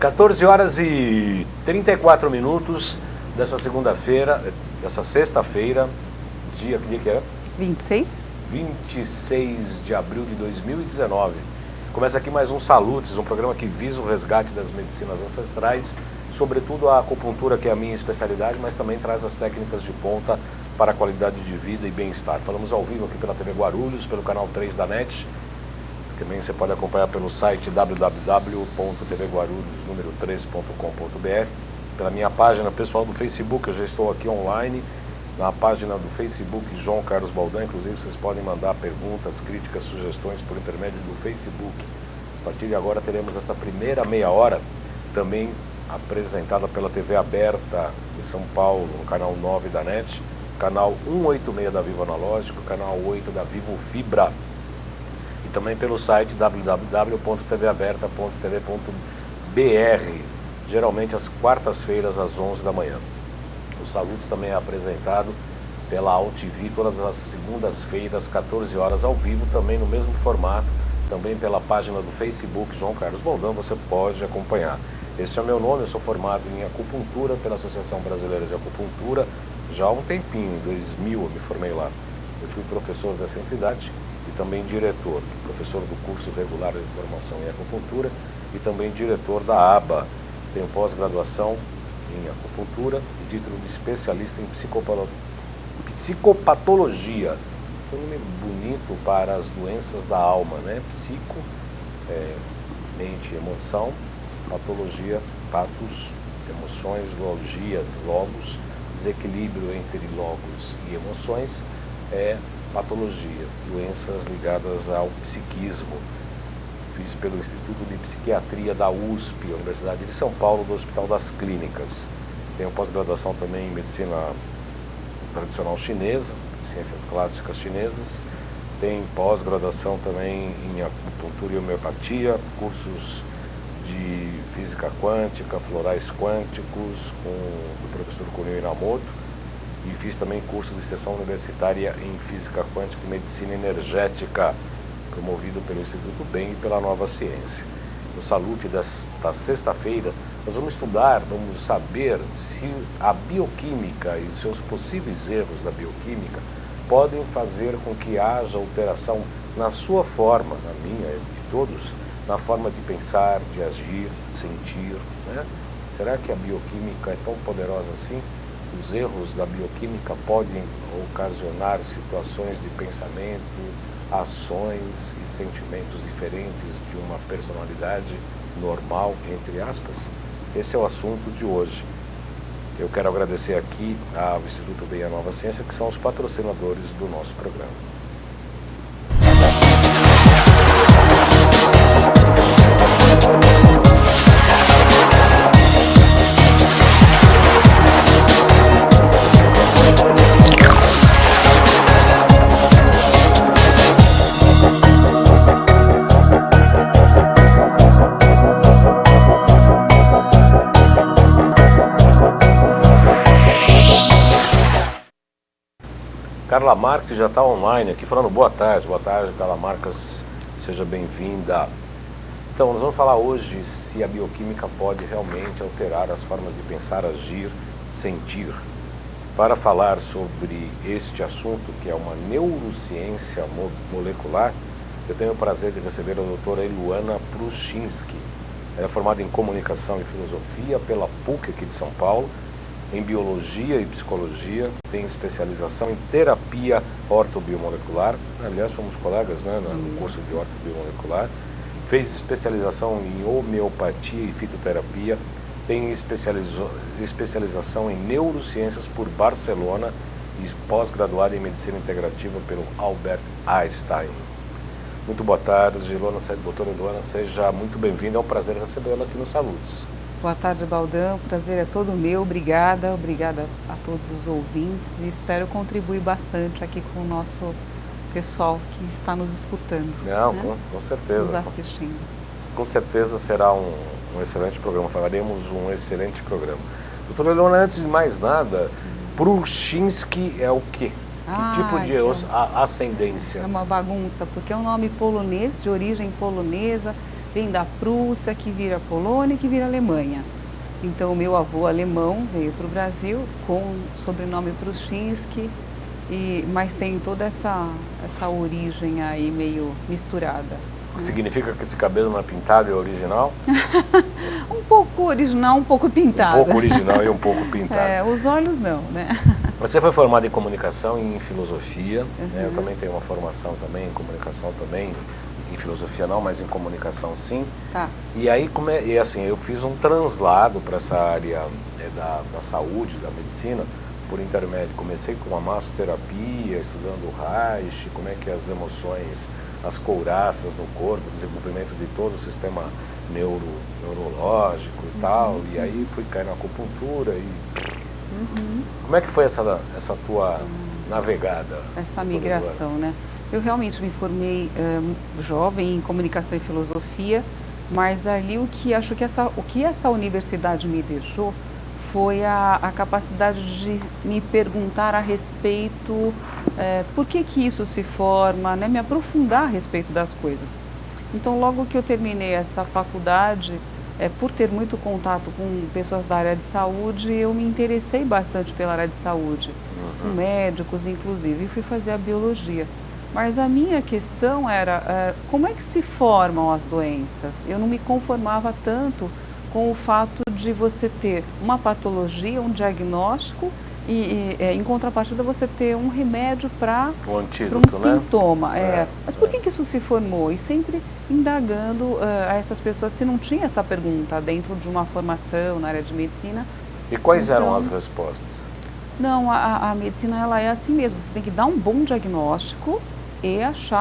14 horas e 34 minutos dessa segunda-feira, dessa sexta-feira, dia, que dia que é? 26? 26 de abril de 2019. Começa aqui mais um Salutes, um programa que visa o resgate das medicinas ancestrais, sobretudo a acupuntura, que é a minha especialidade, mas também traz as técnicas de ponta para a qualidade de vida e bem-estar. Falamos ao vivo aqui pela TV Guarulhos, pelo canal 3 da NET. Também você pode acompanhar pelo site www.tvguarulhos3.com.br, pela minha página pessoal do Facebook. Eu já estou aqui online na página do Facebook João Carlos Baldan. Inclusive vocês podem mandar perguntas, críticas, sugestões por intermédio do Facebook. A partir de agora teremos essa primeira meia hora também apresentada pela TV aberta de São Paulo, no canal 9 da NET, canal 186 da Vivo Analógico, canal 8 da Vivo Fibra, e também pelo site www.tvaberta.tv.br, geralmente às quartas-feiras às 11 da manhã. O Salutes também é apresentado pela AltV todas as segundas-feiras, 14 horas, ao vivo, também no mesmo formato, também pela página do Facebook João Carlos Baldan, você pode acompanhar. Esse é o meu nome, eu sou formado em acupuntura pela Associação Brasileira de Acupuntura, já há um tempinho, em 2000 eu me formei lá. Eu fui professor dessa entidade e também diretor, professor do curso regular de formação em acupuntura e também diretor da ABA. Tenho pós-graduação em acupuntura e título de especialista em psicopatologia. Um nome bonito para as doenças da alma, né? Psico, mente, emoção, patologia, patos, emoções, logia, logos, desequilíbrio entre logos e emoções é patologia, doenças ligadas ao psiquismo. Fiz pelo Instituto de Psiquiatria da USP, Universidade de São Paulo, do Hospital das Clínicas. Tenho pós-graduação também em medicina tradicional chinesa, ciências clássicas chinesas. Tenho pós-graduação também em acupuntura e homeopatia, cursos de física quântica, florais quânticos, com o professor Kunio Inamoto, e fiz também curso de extensão universitária em física quântica e medicina energética, promovido pelo Instituto BEM e pela Nova Ciência. No Salute desta sexta-feira, nós vamos estudar, vamos saber se a bioquímica e os seus possíveis erros da bioquímica podem fazer com que haja alteração na sua forma, na minha e de todos, na forma de pensar, de agir, de sentir, né? Será que a bioquímica é tão poderosa assim? Os erros da bioquímica podem ocasionar situações de pensamento, ações e sentimentos diferentes de uma personalidade normal, entre aspas? Esse é o assunto de hoje. Eu quero agradecer aqui ao Instituto BEM e à Nova Ciência, que são os patrocinadores do nosso programa. Carla Marques já está online aqui falando boa tarde, Carla Marques, seja bem-vinda. Então, nós vamos falar hoje se a bioquímica pode realmente alterar as formas de pensar, agir, sentir. Para falar sobre este assunto, que é uma neurociência molecular, eu tenho o prazer de receber a doutora Luana Pruszynski. Ela é formada em comunicação e filosofia pela PUC aqui de São Paulo, em biologia e psicologia, tem especialização em terapia ortobiomolecular, aliás, fomos colegas, né, no curso de ortobiomolecular, fez especialização em homeopatia e fitoterapia, tem especialização em neurociências por Barcelona e pós-graduada em medicina integrativa pelo Albert Einstein. Muito boa tarde, doutora Luana, seja muito bem-vinda, é um prazer recebê-la aqui no Salutes. Boa tarde, Baldan, o prazer é todo meu, obrigada a todos os ouvintes e espero contribuir bastante aqui com o nosso pessoal que está nos escutando. Não, né? com certeza. Nos assistindo. Com certeza será um excelente programa, faremos um excelente programa. Doutora Leona, antes de mais nada, Pruszynski é o quê? Que tipo de ascendência? É uma bagunça, porque é um nome polonês, de origem polonesa, vem da Prússia, que vira Polônia, que vira Alemanha. Então, o meu avô alemão veio para o Brasil com o sobrenome Pruszczynski, mas tem toda essa origem aí meio misturada. Significa que esse cabelo não é pintado, é original? Um pouco original, um pouco pintado. Um pouco original e um pouco pintado. Os olhos não, né? Você foi formada em comunicação e em filosofia, né? Eu também tenho uma formação também em comunicação também, em filosofia não, mas em comunicação sim. Tá. E aí, e assim, eu fiz um translado para essa área da saúde, da medicina, por intermédio. Comecei com a massoterapia, estudando o Reich, como é que as emoções, as couraças no corpo, desenvolvimento de todo o sistema neurológico e tal, e aí fui cair na acupuntura e... Como é que foi essa tua navegada? Essa migração, né? Eu realmente me formei jovem em comunicação e filosofia, mas ali o que essa universidade me deixou foi a capacidade de me perguntar a respeito, por que isso se forma, né? Me aprofundar a respeito das coisas. Então, logo que eu terminei essa faculdade, por ter muito contato com pessoas da área de saúde, eu me interessei bastante pela área de saúde, com médicos inclusive, e fui fazer a biologia. Mas a minha questão era, como é que se formam as doenças? Eu não me conformava tanto com o fato de você ter uma patologia, um diagnóstico, e em contrapartida você ter um remédio para um sintoma. Mas por que isso se formou? E sempre indagando a essas pessoas se não tinha essa pergunta dentro de uma formação na área de medicina. E quais eram as respostas? Não, a medicina ela é assim mesmo, você tem que dar um bom diagnóstico e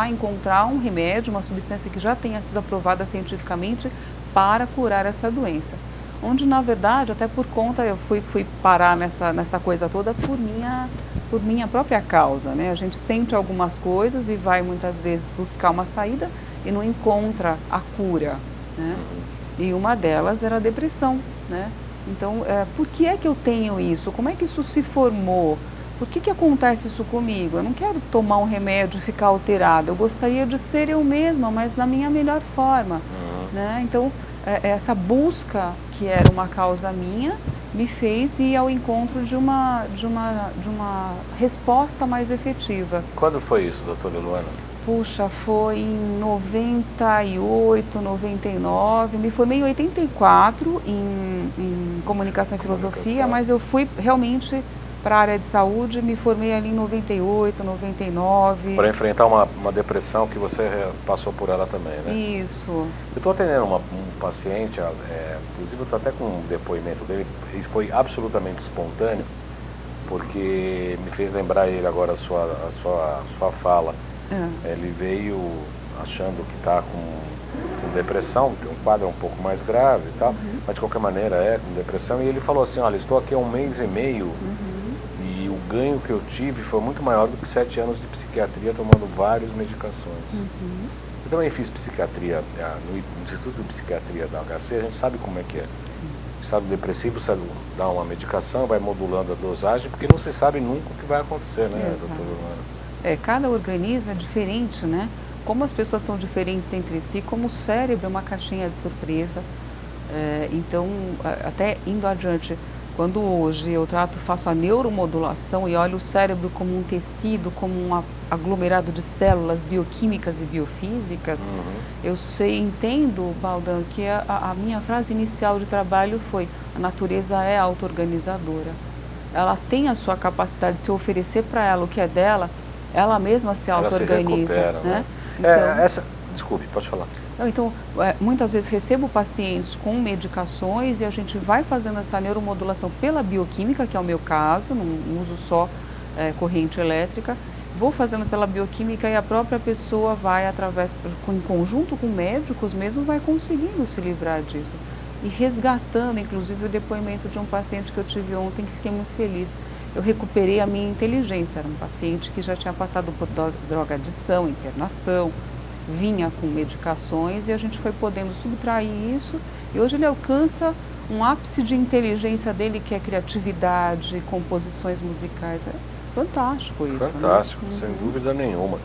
encontrar um remédio, uma substância que já tenha sido aprovada cientificamente para curar essa doença. Onde, na verdade, até por conta, eu fui parar nessa coisa toda por minha própria causa, né? A gente sente algumas coisas e vai muitas vezes buscar uma saída e não encontra a cura, né? E uma delas era a depressão, né? Então, por que é que eu tenho isso? Como é que isso se formou? Por que acontece isso comigo? Eu não quero tomar um remédio e ficar alterada. Eu gostaria de ser eu mesma, mas na minha melhor forma, né? Então, essa busca, que era uma causa minha, me fez ir ao encontro de uma resposta mais efetiva. Quando foi isso, doutora Luana? Puxa, foi em 98, 99, me formei em 84 em comunicação e filosofia, mas eu fui realmente para a área de saúde, me formei ali em 98, 99. Para enfrentar uma depressão que você passou por ela também, né? Isso. Eu estou atendendo um paciente, inclusive eu estou até com um depoimento dele, ele foi absolutamente espontâneo, porque me fez lembrar ele agora a sua fala. Ele veio achando que está com depressão, tem um quadro um pouco mais grave e tal, mas de qualquer maneira com depressão, e ele falou assim, olha, estou aqui há 1 mês e meio, e o ganho que eu tive foi muito maior do que 7 anos de psiquiatria tomando várias medicações. Eu também fiz psiquiatria no Instituto de Psiquiatria da HC, a gente sabe como é que é. O estado depressivo, você dá uma medicação, vai modulando a dosagem, porque não se sabe nunca o que vai acontecer, né, doutora Luana? Cada organismo é diferente, né? Como as pessoas são diferentes entre si, como o cérebro é uma caixinha de surpresa. Então, até indo adiante, quando hoje eu faço a neuromodulação e olho o cérebro como um tecido, como um aglomerado de células bioquímicas e biofísicas, eu entendo, Baldan, que a minha frase inicial de trabalho foi: a natureza é auto-organizadora. Ela tem a sua capacidade de se oferecer para ela o que é dela, ela mesma se auto-organiza, né? Então, desculpe, pode falar. Então, muitas vezes recebo pacientes com medicações e a gente vai fazendo essa neuromodulação pela bioquímica, que é o meu caso, não uso só corrente elétrica, vou fazendo pela bioquímica e a própria pessoa vai, em conjunto com médicos mesmo, vai conseguindo se livrar disso. E resgatando, inclusive, o depoimento de um paciente que eu tive ontem, que fiquei muito feliz. Eu recuperei a minha inteligência, era um paciente que já tinha passado por drogadição, internação, vinha com medicações e a gente foi podendo subtrair isso e hoje ele alcança um ápice de inteligência dele, que é criatividade, composições musicais. Fantástico isso. Fantástico, né? sem dúvida nenhuma.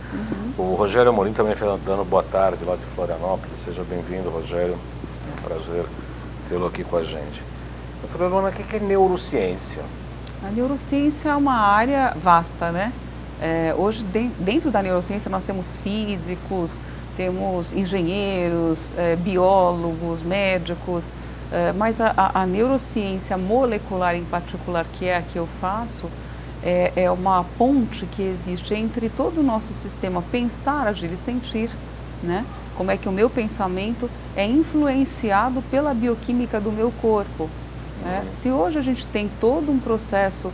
O Rogério Amorim também dando boa tarde lá de Florianópolis. Seja bem-vindo, Rogério. É um prazer tê-lo aqui com a gente. Doutora Luana, o que é neurociência? A neurociência é uma área vasta, né? Hoje, dentro da neurociência, nós temos físicos, temos engenheiros, biólogos, médicos, mas a neurociência molecular em particular, que é a que eu faço, é uma ponte que existe entre todo o nosso sistema pensar, agir e sentir, né? Como é que o meu pensamento é influenciado pela bioquímica do meu corpo. Né? Se hoje a gente tem todo um processo,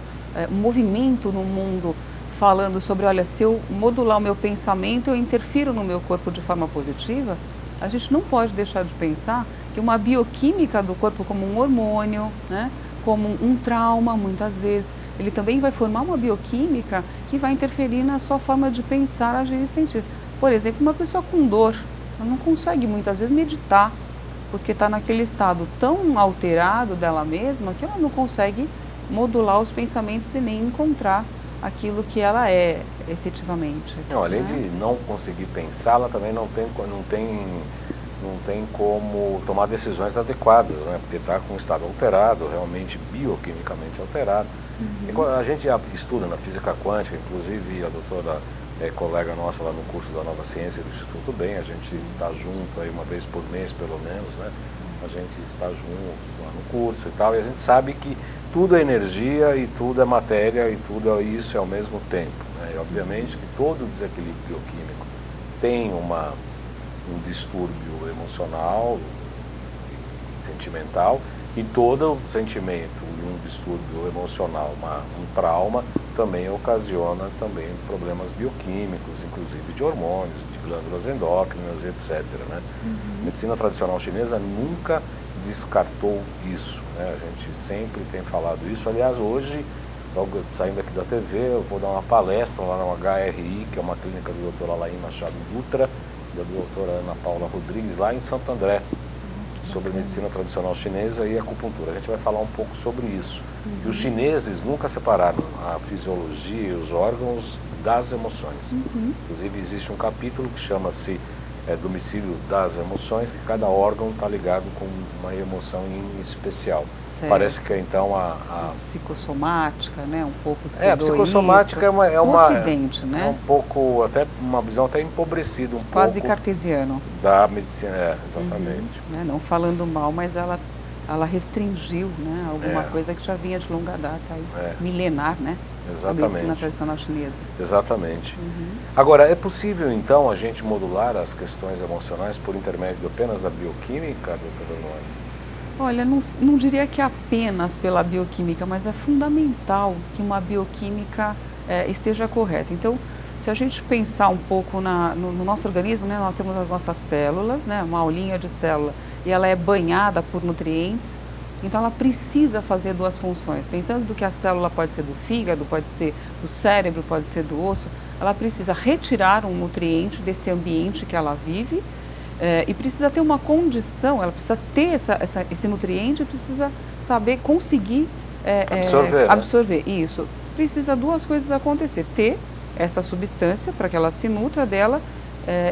um movimento no mundo falando sobre, olha, se eu modular o meu pensamento, eu interfiro no meu corpo de forma positiva, a gente não pode deixar de pensar que uma bioquímica do corpo, como um hormônio, né, como um trauma, muitas vezes, ele também vai formar uma bioquímica que vai interferir na sua forma de pensar, agir e sentir. Por exemplo, uma pessoa com dor, ela não consegue muitas vezes meditar, porque está naquele estado tão alterado dela mesma que ela não consegue modular os pensamentos e nem encontrar aquilo que ela é efetivamente. Não, além de não conseguir pensar, ela também não tem como tomar decisões adequadas, né? Porque está com um estado alterado, realmente bioquimicamente alterado. E a gente estuda na física quântica, inclusive a doutora colega nossa lá no curso da Nova Ciência do Instituto Bem, a gente está junto aí uma vez por mês, pelo menos, né? A gente está junto lá no curso e tal, e a gente sabe que tudo é energia e tudo é matéria e tudo é isso ao mesmo tempo, né? E obviamente que todo desequilíbrio bioquímico tem um distúrbio emocional, sentimental, e todo sentimento e um distúrbio emocional, um trauma, também ocasiona também problemas bioquímicos, inclusive de hormônios, de glândulas endócrinas, etc. Né? A medicina tradicional chinesa nunca descartou isso, né? A gente sempre tem falado isso. Aliás, hoje, logo saindo aqui da TV, eu vou dar uma palestra lá no HRI, que é uma clínica do Dr. Alain Machado Dutra, da doutora Ana Paula Rodrigues, lá em Santo André, sobre medicina tradicional chinesa e acupuntura. A gente vai falar um pouco sobre isso. E os chineses nunca separaram a fisiologia e os órgãos das emoções. Inclusive existe um capítulo que chama-se Domicílio das Emoções, que cada órgão está ligado com uma emoção em especial. Certo. Parece que então a psicossomática, né, um pouco a psicossomática isso. é uma Ocidente, né? É um pouco, até uma visão até empobrecida, quase pouco cartesiano da medicina, exatamente. Né, não falando mal, mas ela restringiu, né, alguma coisa que já vinha de longa data, aí, milenar, né? Exatamente. A medicina tradicional chinesa. Exatamente. Agora, é possível então a gente modular as questões emocionais por intermédio apenas da bioquímica, doutora Luana? Olha, não diria que apenas pela bioquímica, mas é fundamental que uma bioquímica esteja correta. Então, se a gente pensar um pouco no nosso organismo, né, nós temos as nossas células, né, uma aulinha de célula, e ela é banhada por nutrientes, então ela precisa fazer duas funções. Pensando do que a célula pode ser do fígado, pode ser do cérebro, pode ser do osso, ela precisa retirar um nutriente desse ambiente que ela vive, e precisa ter uma condição, ela precisa ter esse nutriente, precisa saber conseguir absorver. Isso. Precisa duas coisas acontecer. Ter essa substância para que ela se nutra dela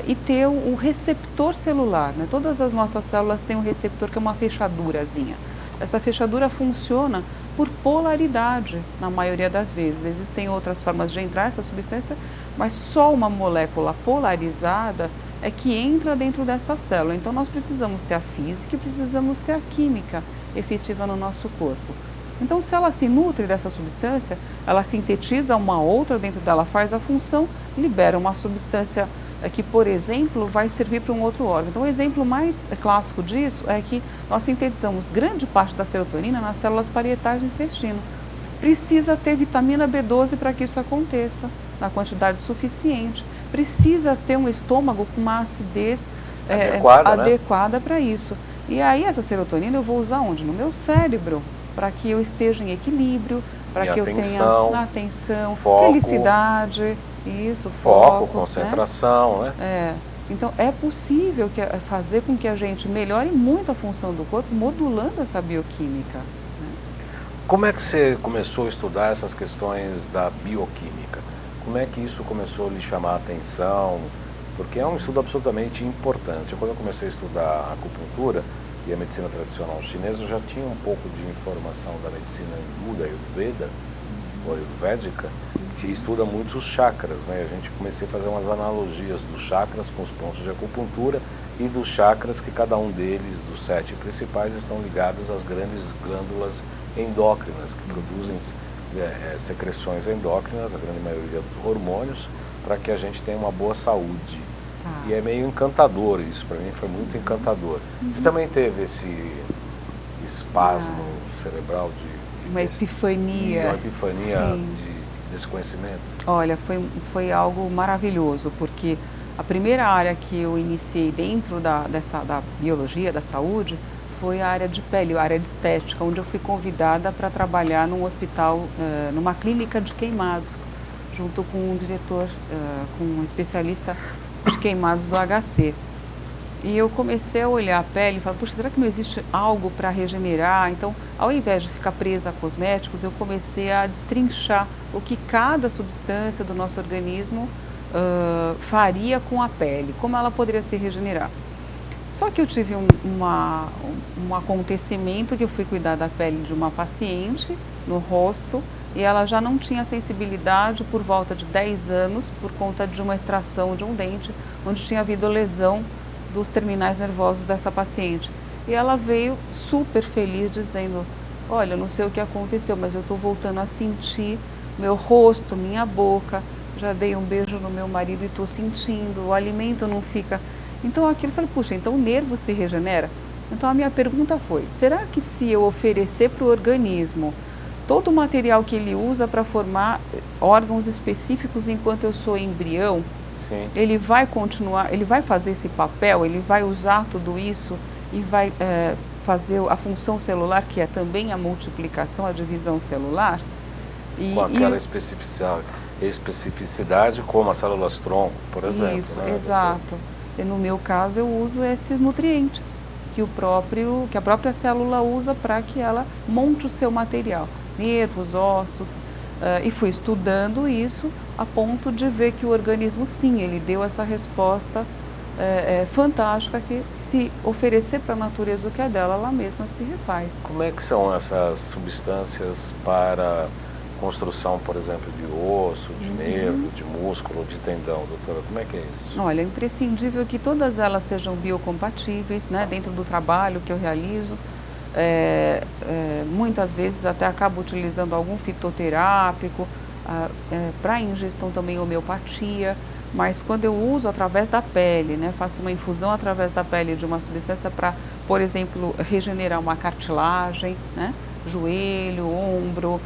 e ter um receptor celular. Né? Todas as nossas células têm um receptor que é uma fechadurazinha. Essa fechadura funciona por polaridade, na maioria das vezes. Existem outras formas de entrar essa substância, mas só uma molécula polarizada é que entra dentro dessa célula. Então nós precisamos ter a física e precisamos ter a química efetiva no nosso corpo. Então se ela se nutre dessa substância, ela sintetiza uma outra dentro dela, faz a função, libera uma substância que, por exemplo, vai servir para um outro órgão. Então o exemplo mais clássico disso é que nós sintetizamos grande parte da serotonina nas células parietais do intestino. Precisa ter vitamina B12 para que isso aconteça, na quantidade suficiente. Precisa ter um estômago com uma acidez adequada para isso. E aí essa serotonina eu vou usar onde? No meu cérebro, para que eu esteja em equilíbrio, para que eu tenha atenção, foco, felicidade, foco, concentração, né? Então é possível fazer com que a gente melhore muito a função do corpo, modulando essa bioquímica. Né? Como é que você começou a estudar essas questões da bioquímica? Como é que isso começou a lhe chamar a atenção? Porque é um estudo absolutamente importante. Quando eu comecei a estudar a acupuntura e a medicina tradicional chinesa, eu já tinha um pouco de informação da medicina hindu, da Ayurveda, ou ayurvédica, que estuda muito os chakras, né? A gente comecei a fazer umas analogias dos chakras com os pontos de acupuntura e dos chakras que cada um deles, dos 7 principais, estão ligados às grandes glândulas endócrinas, que produzem secreções endócrinas, a grande maioria dos hormônios, para que a gente tenha uma boa saúde. Tá. E é meio encantador isso, para mim foi muito encantador. Você também teve esse espasmo cerebral uma epifania. Uma epifania desse conhecimento? Olha, foi algo maravilhoso, porque a primeira área que eu iniciei dentro da biologia, da saúde, foi a área de pele, a área de estética, onde eu fui convidada para trabalhar num hospital, numa clínica de queimados, junto com um diretor, com um especialista de queimados do HC. E eu comecei a olhar a pele e falar, puxa, será que não existe algo para regenerar? Então, ao invés de ficar presa a cosméticos, eu comecei a destrinchar o que cada substância do nosso organismo faria com a pele, como ela poderia se regenerar. Só que eu tive um acontecimento que eu fui cuidar da pele de uma paciente no rosto e ela já não tinha sensibilidade por volta de 10 anos por conta de uma extração de um dente, onde tinha havido lesão dos terminais nervosos dessa paciente. E ela veio super feliz dizendo, olha, não sei o que aconteceu, mas eu estou voltando a sentir meu rosto, minha boca, já dei um beijo no meu marido e estou sentindo, o alimento não fica... Então aquilo eu falei, puxa, então o nervo se regenera? Então a minha pergunta foi, será que se eu oferecer para o organismo todo o material que ele usa para formar órgãos específicos enquanto eu sou embrião, sim, ele vai continuar, ele vai fazer esse papel, ele vai usar tudo isso e vai fazer a função celular, que é também a multiplicação, a divisão celular? Com aquela especificidade como as células tronco, por exemplo. Isso, né? Exato. E no meu caso eu uso esses nutrientes que a própria célula usa para que ela monte o seu material, nervos, ossos, e fui estudando isso a ponto de ver que o organismo, sim, ele deu essa resposta fantástica, que se oferecer para a natureza o que é dela, ela mesma se refaz. Como é que são essas substâncias para construção, por exemplo, de osso, de nervo, de músculo, de tendão, doutora? Como é que é isso? Olha, é imprescindível que todas elas sejam biocompatíveis, né, dentro do trabalho que eu realizo. Muitas vezes até acabo utilizando algum fitoterápico, para ingestão também homeopatia, mas quando eu uso através da pele, né, faço uma infusão através da pele de uma substância para, por exemplo, regenerar uma cartilagem, né, joelho, ombro,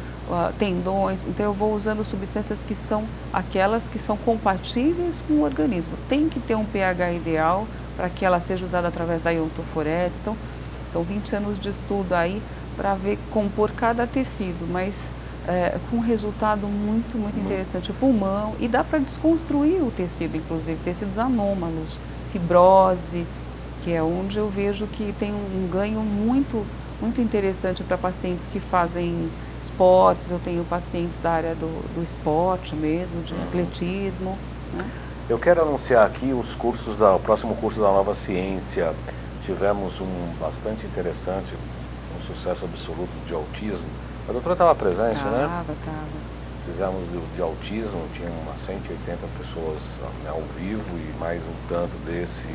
tendões, então eu vou usando substâncias que são aquelas que são compatíveis com o organismo. Tem que ter um pH ideal para que ela seja usada através da iontoforese. Então, são 20 anos de estudo aí para ver compor cada tecido, mas com um resultado muito, muito interessante. O pulmão, e dá para desconstruir o tecido, inclusive, tecidos anômalos, fibrose, que é onde eu vejo que tem um ganho muito, muito interessante para pacientes que fazem esportes. Eu tenho pacientes da área do esporte mesmo, de atletismo, né? Eu quero anunciar aqui os cursos o próximo curso da Nova Ciência. Tivemos um bastante interessante, um sucesso absoluto de autismo. A doutora estava presente, né? Estava. Fizemos de autismo, tinha umas 180 pessoas ao vivo e mais um tanto desse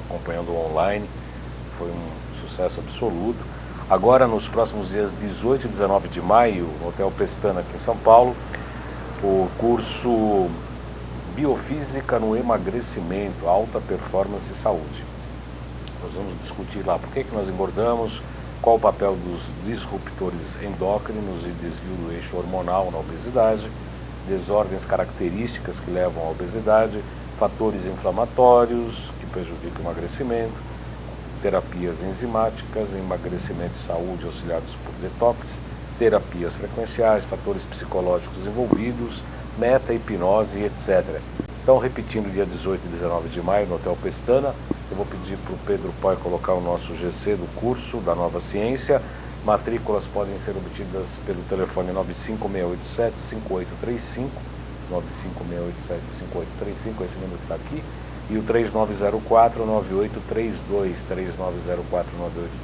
acompanhando online. Foi um sucesso absoluto. Agora, nos próximos dias 18 e 19 de maio, no Hotel Pestana, aqui em São Paulo, o curso Biofísica no Emagrecimento, Alta Performance e Saúde. Nós vamos discutir lá por que nós engordamos, qual o papel dos disruptores endócrinos e desvio do eixo hormonal na obesidade, desordens características que levam à obesidade, fatores inflamatórios que prejudicam o emagrecimento, terapias enzimáticas, emagrecimento e saúde auxiliados por detox, terapias frequenciais, fatores psicológicos envolvidos, meta-hipnose, etc. Então, repetindo, dia 18 e 19 de maio, no Hotel Pestana, eu vou pedir para o Pedro Poi colocar o nosso GC do curso da Nova Ciência Matrículas podem ser obtidas pelo telefone 95687-5835, 95687-5835, esse número que está aqui, e o 3904-9832,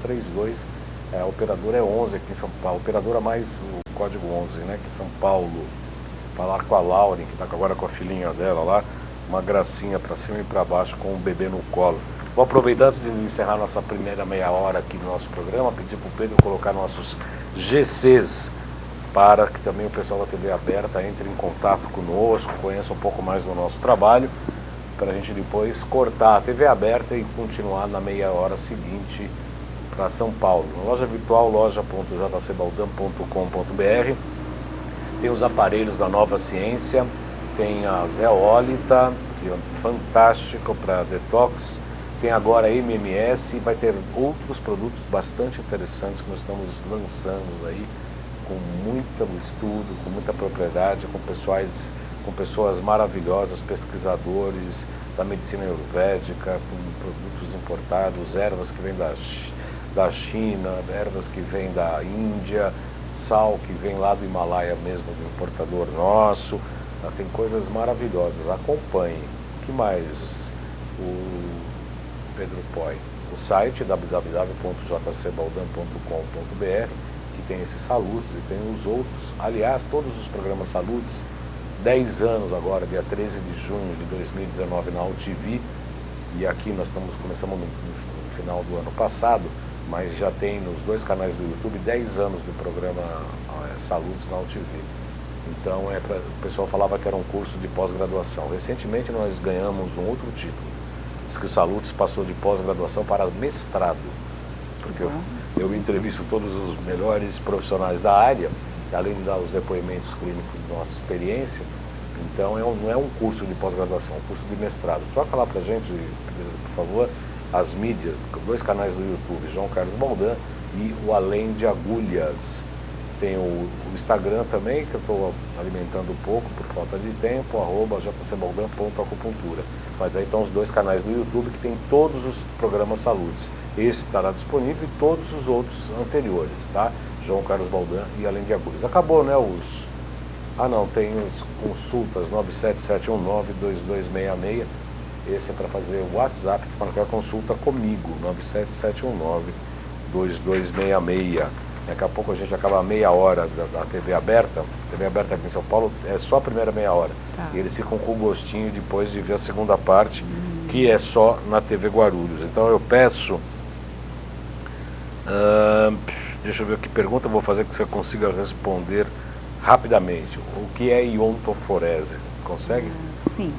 3904-9832, a operadora é 11 aqui em São Paulo, a operadora mais o código 11, né, que São Paulo. Falar com a Lauren, que está agora com a filhinha dela lá, uma gracinha para cima e para baixo com o bebê no colo. Vou aproveitar antes de encerrar nossa primeira meia hora aqui do nosso programa, pedir para o Pedro colocar nossos GCs para que também o pessoal da TV aberta entre em contato conosco, conheça um pouco mais do nosso trabalho, para a gente depois cortar a TV aberta e continuar na meia hora seguinte para São Paulo. Na loja virtual, loja.jcbaldan.com.br, tem os aparelhos da Nova Ciência, tem a zeólita, que é fantástico para detox, tem agora a MMS e vai ter outros produtos bastante interessantes que nós estamos lançando aí, com muito estudo, com muita propriedade, com pessoas maravilhosas, pesquisadores da medicina ayurvédica, com produtos importados, ervas que vêm da China, ervas que vêm da Índia, sal que vem lá do Himalaia mesmo, do importador nosso. Tem coisas maravilhosas, acompanhe. O que mais? O Pedro Poi, o site www.jcbaldan.com.br, que tem esses saludes e tem os outros. Aliás, todos os programas saludes, 10 anos agora, dia 13 de junho de 2019 na UTV, e aqui nós começamos no final do ano passado, mas já tem nos 2 canais do YouTube 10 anos do programa Saludes na UTV. Então, o pessoal falava que era um curso de pós-graduação. Recentemente nós ganhamos um outro título. Diz que o Saludes passou de pós-graduação para mestrado. Porque eu entrevisto todos os melhores profissionais da área, além de dar os depoimentos clínicos de nossa experiência. Então, não é um curso de pós-graduação, é um curso de mestrado. Troca lá pra gente, por favor, as mídias, 2 canais do YouTube, João Carlos Baldan e o Além de Agulhas. Tem o Instagram também, que eu estou alimentando um pouco por falta de tempo, @jcbaldan.acupuntura. Mas aí estão os 2 canais do YouTube que tem todos os programas saludes. Esse estará disponível e todos os outros anteriores, tá? João Carlos Baldan e Além de Agulhas. Acabou, né, os... Ah não, tem as consultas 977192266. Esse é para fazer o WhatsApp, para marcar consulta comigo, 977192266. Daqui a pouco a gente acaba a meia hora da TV aberta. A TV aberta aqui em São Paulo é só a primeira meia hora. Tá. E eles ficam com o gostinho depois de ver a segunda parte, que é só na TV Guarulhos. Então eu peço... deixa eu ver que pergunta eu vou fazer que você consiga responder rapidamente. O que é iontoforese? Consegue? Sim.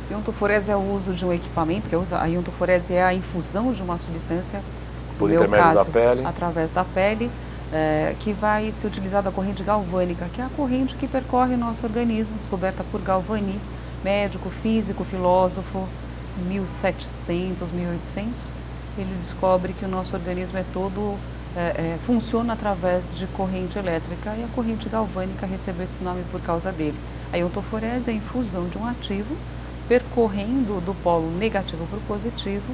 Iontoforese é o uso de um equipamento, a iontoforese é a infusão de uma substância, por intermédio da pele, através da pele, que vai ser utilizada a corrente galvânica, que é a corrente que percorre o nosso organismo, descoberta por Galvani, médico, físico, filósofo, 1700, 1800. Ele descobre que o nosso organismo é todo, funciona através de corrente elétrica, e a corrente galvânica recebeu esse nome por causa dele. A iontoforese é a infusão de um ativo percorrendo do polo negativo para o positivo,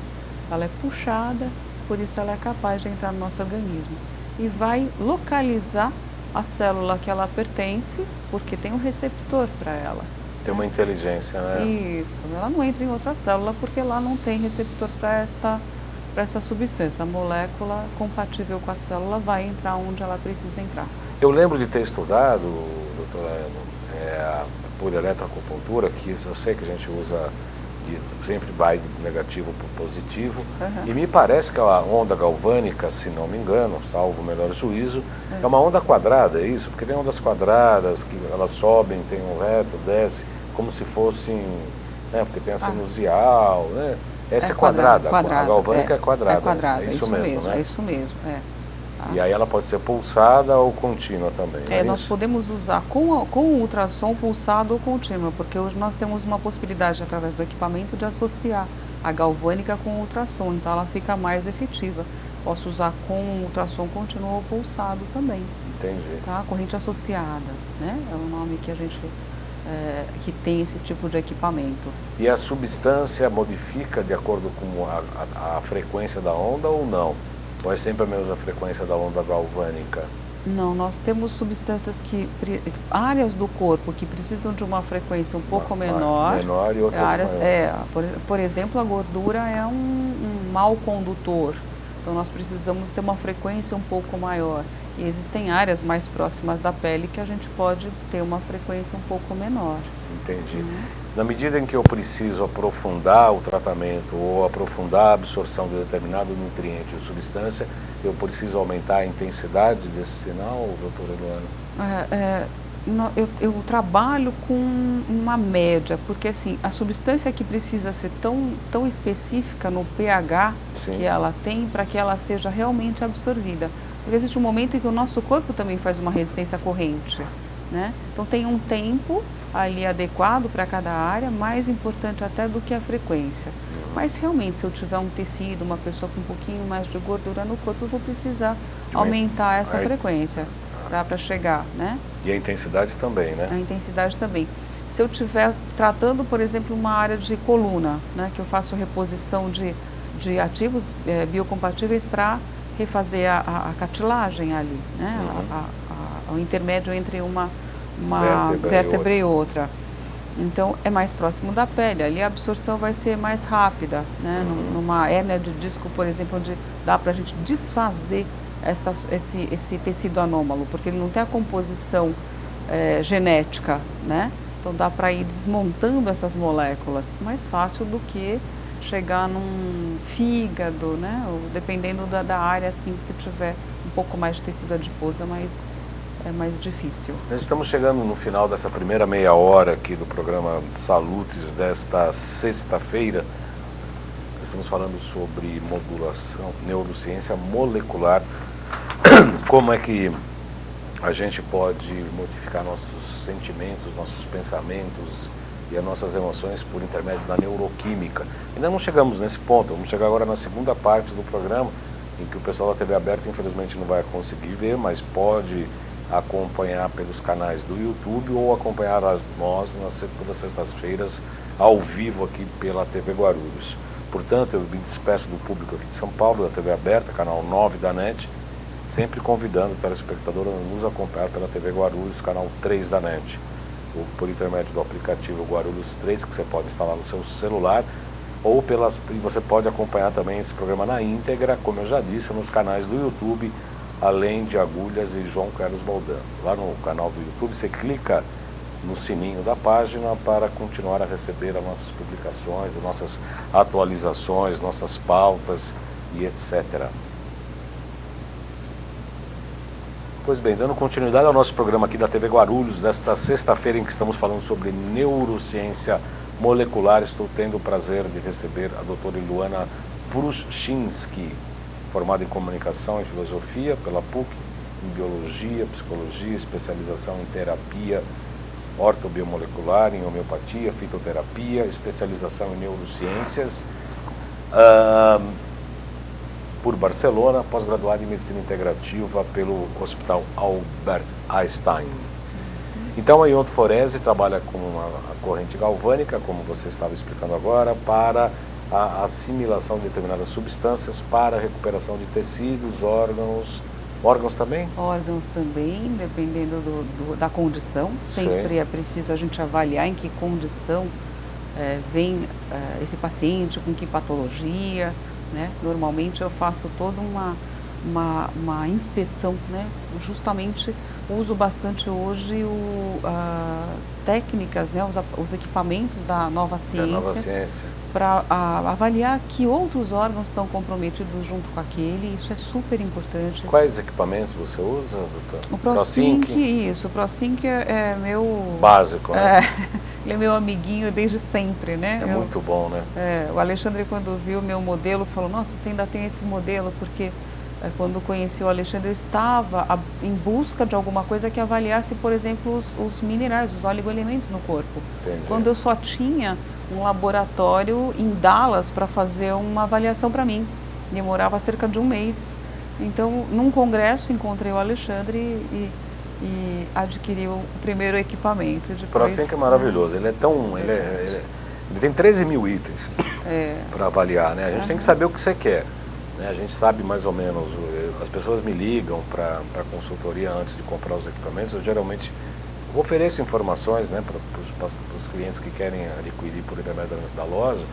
ela é puxada, por isso ela é capaz de entrar no nosso organismo e vai localizar a célula que ela pertence, porque tem um receptor para ela. Tem uma inteligência, né? Isso, ela não entra em outra célula porque lá não tem receptor para essa substância. A molécula compatível com a célula vai entrar onde ela precisa entrar. Eu lembro de ter estudado, doutora, por eletroacupuntura, que eu sei que a gente usa, sempre vai de negativo para positivo, e me parece que a onda galvânica, se não me engano, salvo o melhor juízo, é uma onda quadrada, é isso? Porque tem ondas quadradas, que elas sobem, tem um reto, desce, como se fossem, né, porque tem a sinusial, né? Essa é quadrada, a galvânica é quadrada. É quadrada, é isso mesmo, né? É isso mesmo, E aí ela pode ser pulsada ou contínua também, nós podemos usar com o ultrassom pulsado ou contínuo, porque hoje nós temos uma possibilidade, através do equipamento, de associar a galvânica com o ultrassom, então ela fica mais efetiva. Posso usar com ultrassom contínuo ou pulsado também. Entendi. Tá? Corrente associada, né? É o nome que a gente... que tem esse tipo de equipamento. E a substância modifica de acordo com a frequência da onda ou não? Ou é sempre a mesma frequência da onda galvânica? Não, nós temos substâncias áreas do corpo que precisam de uma frequência um pouco menor. Menor e outras áreas, maiores. por exemplo, a gordura é um mau condutor. Então nós precisamos ter uma frequência um pouco maior. E existem áreas mais próximas da pele que a gente pode ter uma frequência um pouco menor. Entendi. Na medida em que eu preciso aprofundar o tratamento ou aprofundar a absorção de determinado nutriente ou substância, eu preciso aumentar a intensidade desse sinal, doutora Luana? Eu trabalho com uma média, porque assim, a substância que precisa ser tão específica no pH que ela tem para que ela seja realmente absorvida. Porque existe um momento em que o nosso corpo também faz uma resistência à corrente, né? Então tem um tempo ali adequado para cada área, mais importante até do que a frequência. Mas realmente, se eu tiver um tecido, uma pessoa com um pouquinho mais de gordura no corpo, eu vou precisar aumentar essa frequência para chegar, né? E a intensidade também, né? A intensidade também. Se eu estiver tratando, por exemplo, uma área de coluna, né, que eu faço reposição de ativos biocompatíveis para refazer a cartilagem ali, né? O intermédio entre uma vértebra e outra. Então, é mais próximo da pele, ali a absorção vai ser mais rápida, né? Numa hérnia de disco, por exemplo, onde dá para a gente desfazer esse tecido anômalo, porque ele não tem a composição genética, né? Então, dá para ir desmontando essas moléculas mais fácil do que chegar num fígado, né? Ou, dependendo da área, assim, se tiver um pouco mais de tecido adiposo, é mais difícil. Nós estamos chegando no final dessa primeira meia hora aqui do programa Salutes desta sexta-feira. Estamos falando sobre modulação, neurociência molecular. Como é que a gente pode modificar nossos sentimentos, nossos pensamentos e as nossas emoções por intermédio da neuroquímica. Ainda não chegamos nesse ponto, vamos chegar agora na segunda parte do programa, em que o pessoal da TV aberta infelizmente não vai conseguir ver, mas pode acompanhar pelos canais do YouTube ou acompanhar nós todas as sextas-feiras ao vivo aqui pela TV Guarulhos. Portanto, eu me despeço do público aqui de São Paulo, da TV aberta, canal 9 da NET, sempre convidando o telespectador a nos acompanhar pela TV Guarulhos, canal 3 da NET, ou por intermédio do aplicativo Guarulhos 3, que você pode instalar no seu celular, ou e você pode acompanhar também esse programa na íntegra, como eu já disse, nos canais do YouTube, Além de Agulhas e João Carlos Baldan. Lá no canal do YouTube você clica no sininho da página para continuar a receber as nossas publicações, as nossas atualizações, nossas pautas e etc. Pois bem, dando continuidade ao nosso programa aqui da TV Guarulhos, desta sexta-feira em que estamos falando sobre neurociência molecular, estou tendo o prazer de receber a doutora Luana Pruszczynski, formada em Comunicação e Filosofia pela PUC, em Biologia, Psicologia, especialização em Terapia Ortobiomolecular, em Homeopatia, Fitoterapia, especialização em Neurociências, por Barcelona, pós-graduada em Medicina Integrativa pelo Hospital Albert Einstein. Então a iontoforese trabalha com a corrente galvânica, como você estava explicando agora, para a assimilação de determinadas substâncias, para a recuperação de tecidos, órgãos também? Órgãos também, dependendo da condição. Sempre é preciso a gente avaliar em que condição vem esse paciente, com que patologia, né? Normalmente eu faço toda uma inspeção, né? Justamente uso bastante hoje técnicas, né? Os equipamentos da nova ciência. Para avaliar que outros órgãos estão comprometidos junto com aquele, isso é super importante. Quais equipamentos você usa, doutor? O ProSync, isso, o ProSync é meu... Básico, né? Ele é meu amiguinho desde sempre, né? Muito bom, né? O Alexandre, quando viu o meu modelo, falou, nossa, você ainda tem esse modelo, porque quando conheci o Alexandre, eu estava em busca de alguma coisa que avaliasse, por exemplo, os minerais, os oligoelementos no corpo. Entendi. Quando eu só tinha um laboratório em Dallas para fazer uma avaliação para mim. Demorava cerca de um mês. Então, num congresso, encontrei o Alexandre e adquiri o primeiro equipamento. O ProSync é maravilhoso. Ele é tão... Ele tem 13 mil itens para avaliar, né? A gente tem que saber o que você quer. né? A gente sabe mais ou menos, as pessoas me ligam para consultoria antes de comprar os equipamentos, eu geralmente ofereço informações, né, para os clientes que querem adquirir por intermédio da loja,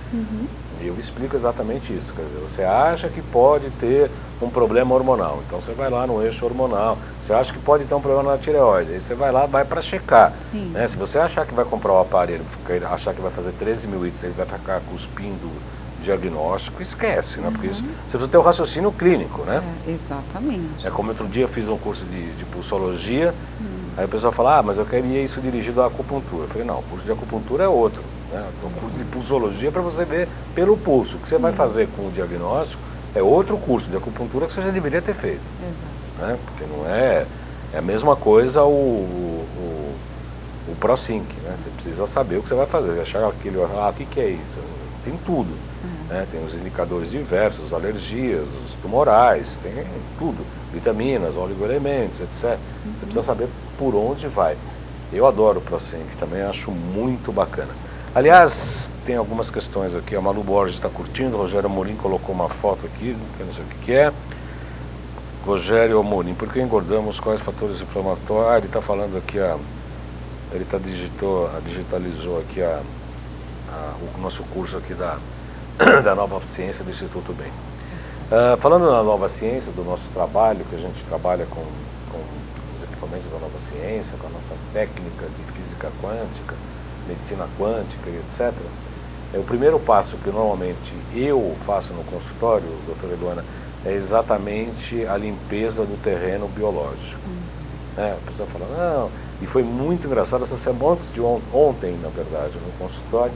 e eu explico exatamente isso. Quer dizer, você acha que pode ter um problema hormonal, então você vai lá no eixo hormonal. Você acha que pode ter um problema na tireoide, aí você vai lá, vai para checar. Né? Se você achar que vai comprar o aparelho, achar que vai fazer 13 mil itens, ele vai ficar cuspindo diagnóstico, esquece, né? Porque isso, você precisa ter o raciocínio clínico, né? Exatamente. É como outro dia eu fiz um curso de pulsologia, aí o pessoal fala, mas eu queria isso dirigido à acupuntura. Eu falei, não, o curso de acupuntura é outro, né? O curso de pulsologia é para você ver pelo pulso. O que você vai fazer com o diagnóstico é outro curso de acupuntura que você já deveria ter feito. Né? Porque não é a mesma coisa o ProSync, né? Você precisa saber o que você vai fazer. Achar aquele, o que é isso? Tem tudo. Né? Tem os indicadores diversos, alergias, os tumorais, tem tudo. Vitaminas, oligoelementos, etc. Você precisa saber por onde vai. Eu adoro o ProSync, também acho muito bacana. Aliás, tem algumas questões aqui. A Malu Borges está curtindo, o Rogério Amorim colocou uma foto aqui, que eu não sei o que é. Rogério Amorim, por que engordamos? Quais fatores inflamatórios? Ah, ele está falando aqui, ele digitalizou aqui o nosso curso aqui da Nova Ciência do Instituto Bem. Falando na Nova Ciência, do nosso trabalho, que a gente trabalha com os equipamentos da Nova Ciência, com a nossa técnica de física quântica, medicina quântica e etc. O primeiro passo que normalmente eu faço no consultório, doutora Eluana, é exatamente a limpeza do terreno biológico. A pessoa fala, não, e foi muito engraçado essa semana, ontem, na verdade, no consultório,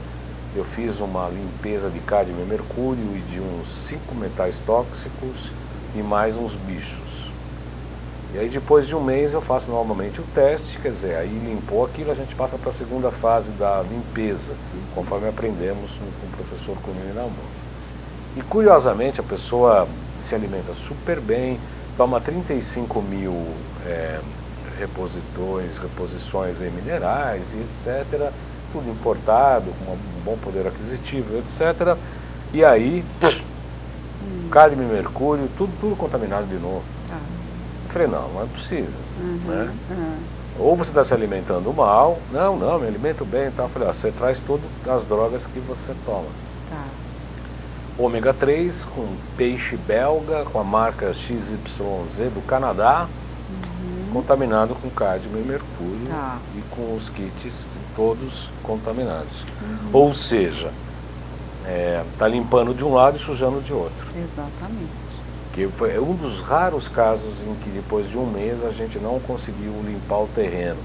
eu fiz uma limpeza de cádmio e mercúrio e de uns 5 metais tóxicos e mais uns bichos. E aí depois de um mês eu faço normalmente o teste, quer dizer, aí limpou aquilo, a gente passa para a segunda fase da limpeza, conforme aprendemos com o professor Cunino Inamoto. E curiosamente a pessoa se alimenta super bem, toma 35 mil reposições em minerais e etc., tudo importado, com um bom poder aquisitivo, etc. E aí, cádmio e mercúrio, tudo contaminado de novo. Eu falei, não é possível. Né? Ou você está se alimentando mal, não, me alimento bem e tal. Eu falei, você traz todas as drogas que você toma. Ômega 3 com peixe belga, com a marca XYZ do Canadá, contaminado com cádmio e mercúrio e com os kits todos contaminados. Ou seja, está limpando de um lado e sujando de outro. Exatamente. Que foi um dos raros casos em que depois de um mês a gente não conseguiu limpar o terreno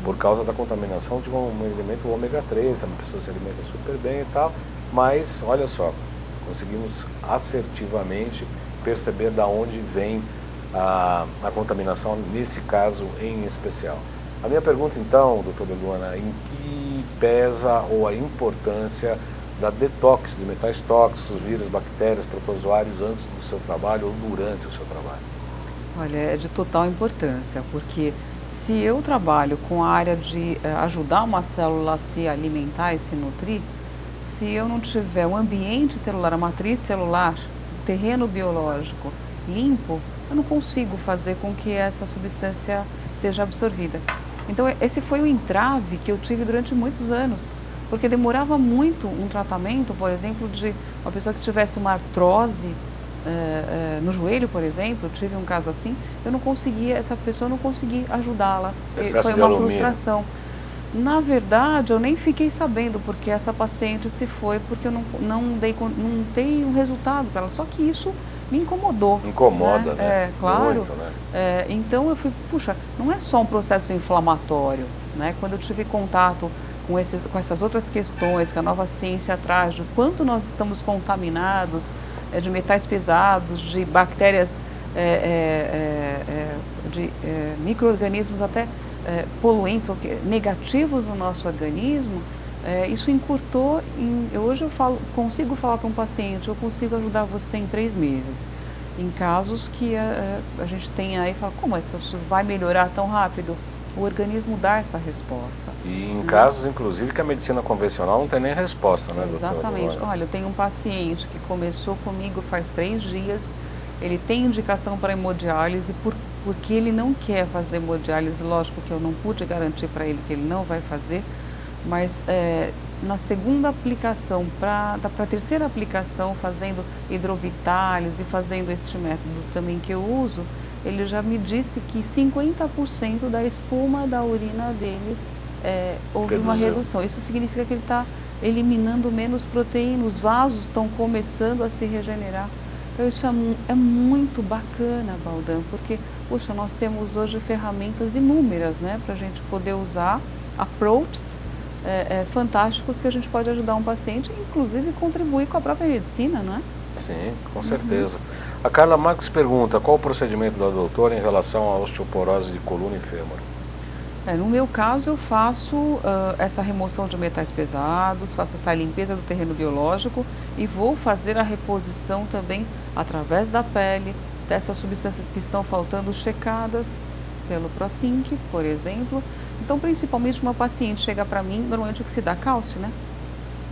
por causa da contaminação de um elemento ômega 3, a pessoa se alimenta super bem e tal, mas olha só, conseguimos assertivamente perceber da onde vem a contaminação, nesse caso em especial. A minha pergunta então, doutora Luana, em que pesa ou a importância da detox de metais tóxicos, vírus, bactérias, protozoários antes do seu trabalho ou durante o seu trabalho? Olha, é de total importância, porque se eu trabalho com a área de ajudar uma célula a se alimentar e se nutrir, se eu não tiver o ambiente celular, a matriz celular, o terreno biológico limpo, eu não consigo fazer com que essa substância seja absorvida. Então, esse foi um entrave que eu tive durante muitos anos, porque demorava muito um tratamento, por exemplo, de uma pessoa que tivesse uma artrose no joelho, por exemplo, eu tive um caso assim, essa pessoa eu não consegui ajudá-la, foi uma frustração. Na verdade, eu nem fiquei sabendo porque essa paciente se foi, porque eu não dei um resultado para ela, só que isso me incomodou. Incomoda, né? Claro. Muito, né? Então eu fui, puxa, não é só um processo inflamatório, né? Quando eu tive contato com essas outras questões que a nova ciência traz, de quanto nós estamos contaminados de metais pesados, de bactérias, de micro-organismos até poluentes, negativos no nosso organismo, isso encurtou. Hoje eu consigo falar para um paciente, eu consigo ajudar você em 3 meses. Em casos que a gente tem aí, fala, como isso vai melhorar tão rápido? o organismo dá essa resposta. E em casos, inclusive, que a medicina convencional não tem nem resposta, né, doutora? Exatamente. Olha, eu tenho um paciente que começou comigo faz 3 dias, ele tem indicação para hemodiálise porque ele não quer fazer hemodiálise. Lógico que eu não pude garantir para ele que ele não vai fazer, mas na segunda aplicação, para a terceira aplicação, fazendo hidrovitálise, fazendo este método também que eu uso, ele já me disse que 50% da espuma da urina dele houve uma redução. Isso significa que ele está eliminando menos proteína, os vasos estão começando a se regenerar. Então isso é muito bacana, Baldan, porque, puxa, nós temos hoje ferramentas inúmeras, né, para a gente poder usar, approaches fantásticos que a gente pode ajudar um paciente, inclusive contribuir com a própria medicina, não é? Sim, com certeza. A Carla Max pergunta, qual o procedimento da doutora em relação à osteoporose de coluna e fêmur? No meu caso, eu faço essa remoção de metais pesados, faço essa limpeza do terreno biológico e vou fazer a reposição também através da pele dessas substâncias que estão faltando, checadas pelo ProSync, por exemplo. Então, principalmente uma paciente chega para mim, normalmente o que se dá cálcio, né?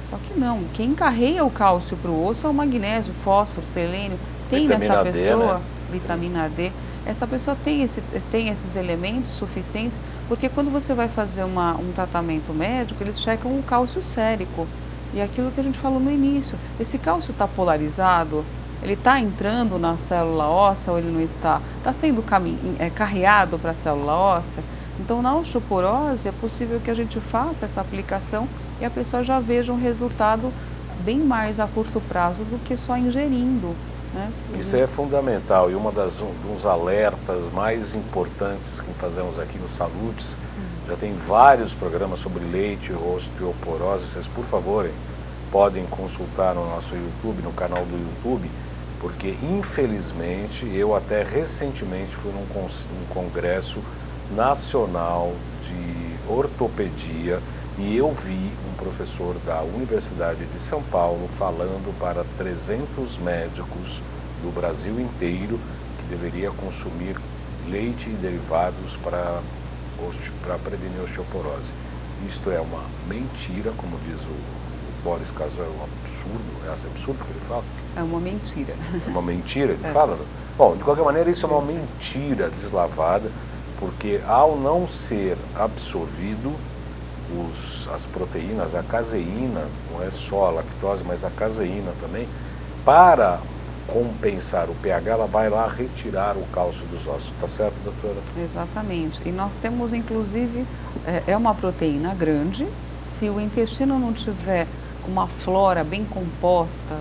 Só que não, quem carrega o cálcio para o osso é o magnésio, fósforo, selênio. Tem vitamina essa pessoa, D, né? vitamina D, essa pessoa tem esses elementos suficientes, porque quando você vai fazer um tratamento médico, eles checam o cálcio sérico. E aquilo que a gente falou no início, esse cálcio está polarizado, ele está entrando na célula óssea ou ele não está? Está sendo carreado para a célula óssea? Então, na osteoporose, é possível que a gente faça essa aplicação e a pessoa já veja um resultado bem mais a curto prazo do que só ingerindo, né? Isso é fundamental e dos alertas mais importantes que fazemos aqui no Salutes, já tem vários programas sobre leite e osteoporose. Vocês, por favor, podem consultar no nosso YouTube, no canal do YouTube, porque infelizmente eu até recentemente fui num congresso nacional de ortopedia e eu vi um professor da Universidade de São Paulo falando para 300 médicos do Brasil inteiro que deveria consumir leite e derivados para prevenir osteoporose. Isto é uma mentira, como diz o Boris Casoy, é um absurdo, é absurdo que ele fala? É uma mentira. É uma mentira, ele fala? Bom, de qualquer maneira, isso é uma mentira deslavada, porque ao não ser absorvido, as proteínas, a caseína, não é só a lactose, mas a caseína também, para compensar o pH, ela vai lá retirar o cálcio dos ossos, tá certo, doutora? Exatamente, e nós temos inclusive, uma proteína grande, se o intestino não tiver uma flora bem composta,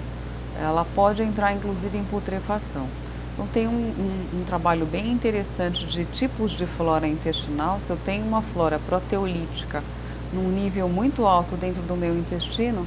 ela pode entrar inclusive em putrefação. Então tem um trabalho bem interessante de tipos de flora intestinal. Se eu tenho uma flora proteolítica num nível muito alto dentro do meu intestino,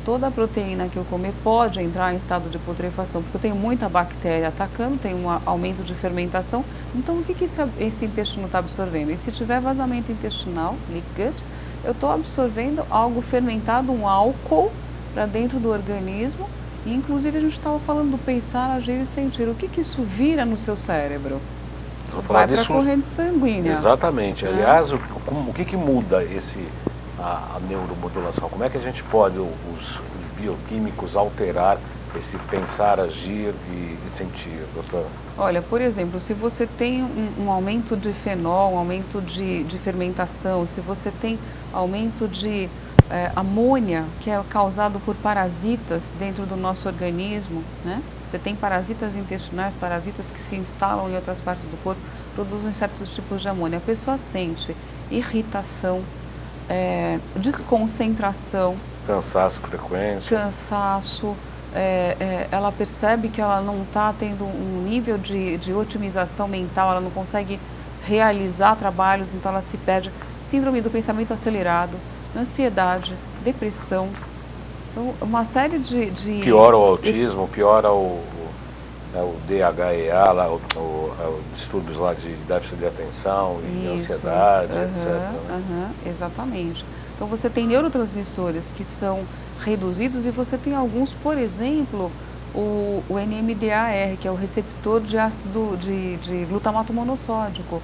toda a proteína que eu comer pode entrar em estado de putrefação, porque eu tenho muita bactéria atacando, tem um aumento de fermentação. Então o que esse intestino está absorvendo? E se tiver vazamento intestinal, leak gut, eu estou absorvendo algo fermentado, um álcool, para dentro do organismo. E inclusive a gente estava falando do pensar, agir e sentir. O que isso vira no seu cérebro? Vai para a corrente sanguínea. Exatamente. Aliás, o que muda a neuromodulação? Como é que a gente pode, os bioquímicos, alterar esse pensar, agir e sentir, doutora? Olha, por exemplo, se você tem um aumento de fenol, um aumento de fermentação, se você tem aumento de amônia, que é causado por parasitas dentro do nosso organismo, né? Você tem parasitas intestinais, parasitas que se instalam em outras partes do corpo, produzem certos tipos de amônia. A pessoa sente irritação, desconcentração, cansaço frequente, ela percebe que ela não está tendo um nível de otimização mental, ela não consegue realizar trabalhos, então ela se perde. Síndrome do pensamento acelerado, ansiedade, depressão, então uma série de... Piora o autismo, piora o DHEA, lá, distúrbios lá de déficit de atenção e ansiedade, etc. Exatamente. Então você tem neurotransmissores que são reduzidos e você tem alguns, por exemplo, o NMDAR, que é o receptor de ácido de glutamato monossódico.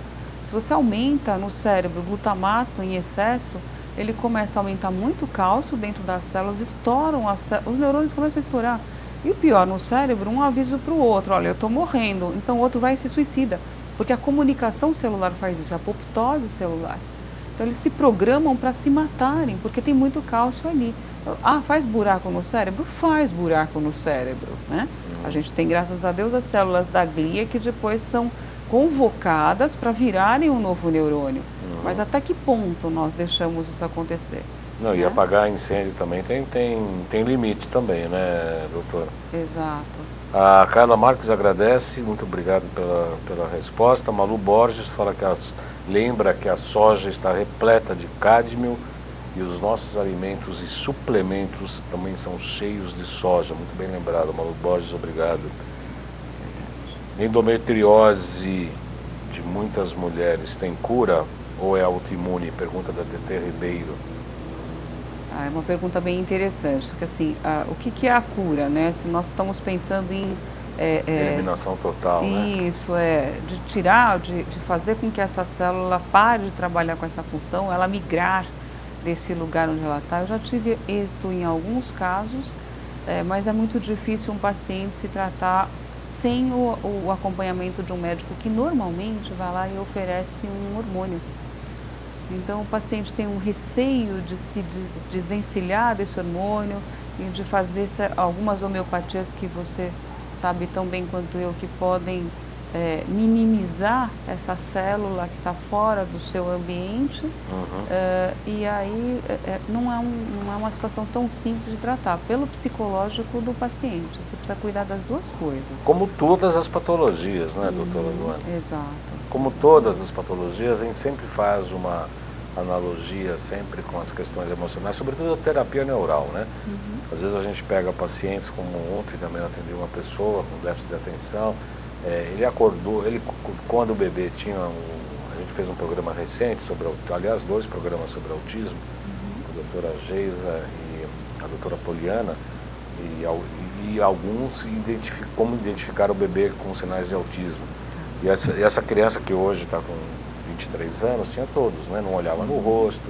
Se você aumenta no cérebro o glutamato em excesso, ele começa a aumentar muito o cálcio dentro das células, estouram os neurônios começam a estourar. E o pior, no cérebro, um avisa para o outro, olha, eu estou morrendo, então o outro vai e se suicida. Porque a comunicação celular faz isso, a apoptose celular. Então eles se programam para se matarem, porque tem muito cálcio ali. Ah, faz buraco no cérebro? Faz buraco no cérebro, né? A gente tem, graças a Deus, as células da glia que depois são convocadas para virarem um novo neurônio. Mas até que ponto nós deixamos isso acontecer? Não, né? E apagar incêndio também tem limite também, né, doutora? Exato. A Carla Marques agradece, muito obrigado pela resposta. Malu Borges fala que lembra que a soja está repleta de cádmio e os nossos alimentos e suplementos também são cheios de soja. Muito bem lembrado, Malu Borges, obrigado. Endometriose de muitas mulheres tem cura ou é autoimune? Pergunta da TT Ribeiro. É uma pergunta bem interessante, porque assim, o que é a cura, né? Se nós estamos pensando em... Eliminação total, né? Isso, de tirar, de fazer com que essa célula pare de trabalhar com essa função, ela migrar desse lugar onde ela está. Eu já tive êxito em alguns casos, mas é muito difícil um paciente se tratar sem o acompanhamento de um médico que normalmente vai lá e oferece um hormônio. Então o paciente tem um receio de se desvencilhar desse hormônio e de fazer algumas homeopatias que você sabe tão bem quanto eu, que podem minimizar essa célula que está fora do seu ambiente. E aí não é uma situação tão simples de tratar, pelo psicológico do paciente. Você precisa cuidar das duas coisas. Como todas as patologias, né, doutora Luana? Exato. Como todas as patologias, a gente sempre faz uma analogia sempre com as questões emocionais, sobretudo a terapia neural, né? Às vezes a gente pega pacientes, como ontem também atendi uma pessoa com déficit de atenção, ele acordou, quando o bebê a gente fez um programa recente aliás, 2 programas sobre autismo, com a doutora Geisa e a doutora Poliana, e alguns como identificar o bebê com sinais de autismo. E essa criança que hoje está com 23 anos, tinha todos, né? Não olhava no rosto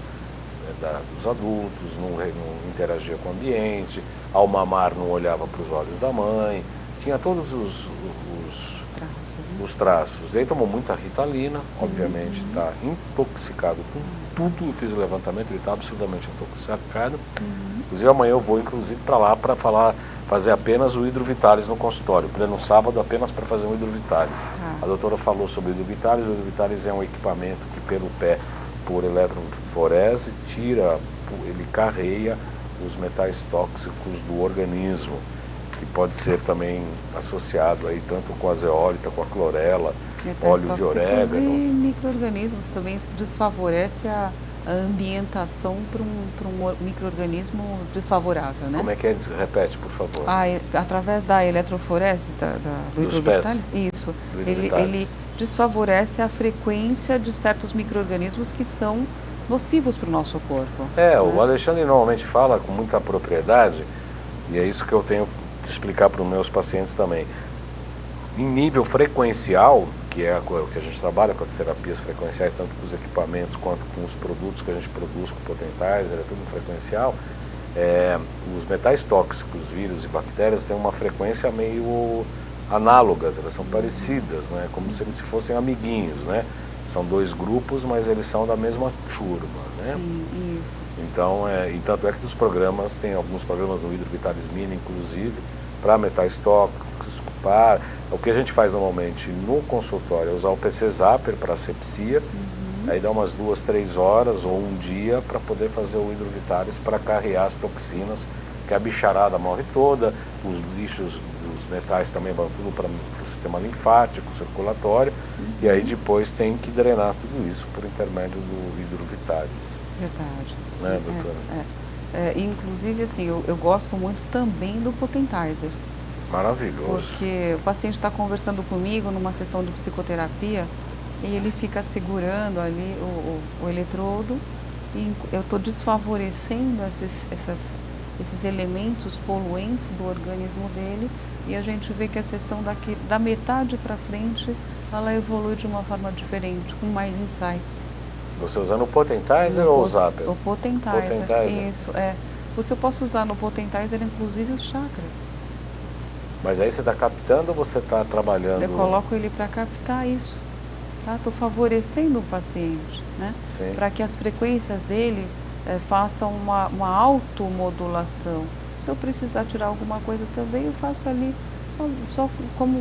dos adultos, não interagia com o ambiente, ao mamar não olhava para os olhos da mãe, tinha todos os traços. E aí tomou muita Ritalina, obviamente está intoxicado com tudo, eu fiz o levantamento, ele está absolutamente intoxicado. Inclusive amanhã eu vou para lá para fazer apenas o hidrovitalis no consultório, no sábado apenas para fazer um hidrovitalis. A doutora falou sobre o hidrovitalis. O hidrovitalis é um equipamento que pelo pé, por eletroforese, ele carreia os metais tóxicos do organismo, que pode ser também associado aí tanto com a zeólita, com a clorela, óleo de orégano. E micro-organismos também desfavorece a ambientação para um micro-organismo desfavorável, né? Como é que é? Repete, por favor. Através da eletroforese, do hidrovitalis, isso, ele desfavorece a frequência de certos micro-organismos que são nocivos para o nosso corpo. O Alexandre normalmente fala com muita propriedade, e é isso que eu tenho que explicar para os meus pacientes também. Em nível frequencial, que é o que a gente trabalha com as terapias frequenciais, tanto com os equipamentos quanto com os produtos que a gente produz com Potentizer, é tudo frequencial. Os metais tóxicos, vírus e bactérias têm uma frequência meio análogas, elas são parecidas, né? Como se eles fossem amiguinhos, né? São 2 grupos, mas eles são da mesma turma, né? Sim, isso. Então, tanto é que os programas, tem alguns programas no Hidrovitalis Mini, inclusive, para metais tóxicos, o que a gente faz normalmente no consultório é usar o PC Zapper para asepsia, aí dá umas 2, 3 horas ou um dia para poder fazer o Hidrovitalis para carrear as toxinas, que a bicharada morre toda, os lixos dos metais também vão tudo para o sistema linfático, circulatório, e aí depois tem que drenar tudo isso por intermédio do Hidrovitalis. Verdade. Né, doutora? Inclusive, assim, eu gosto muito também do Potentizer. Maravilhoso. Porque o paciente está conversando comigo numa sessão de psicoterapia e ele fica segurando ali o eletrodo e eu estou desfavorecendo esses elementos poluentes do organismo dele, e a gente vê que a sessão da metade para frente ela evolui de uma forma diferente, com mais insights. Você usando o Potentizer ou o Zapper? O Potentizer, Potentizer. isso, porque eu posso usar no Potentizer inclusive os chakras. Mas aí você está captando ou você está trabalhando? Eu coloco ele para captar isso, tá? Estou favorecendo o paciente, né? Para que as frequências dele façam uma automodulação. Se eu precisar tirar alguma coisa também, eu faço ali só como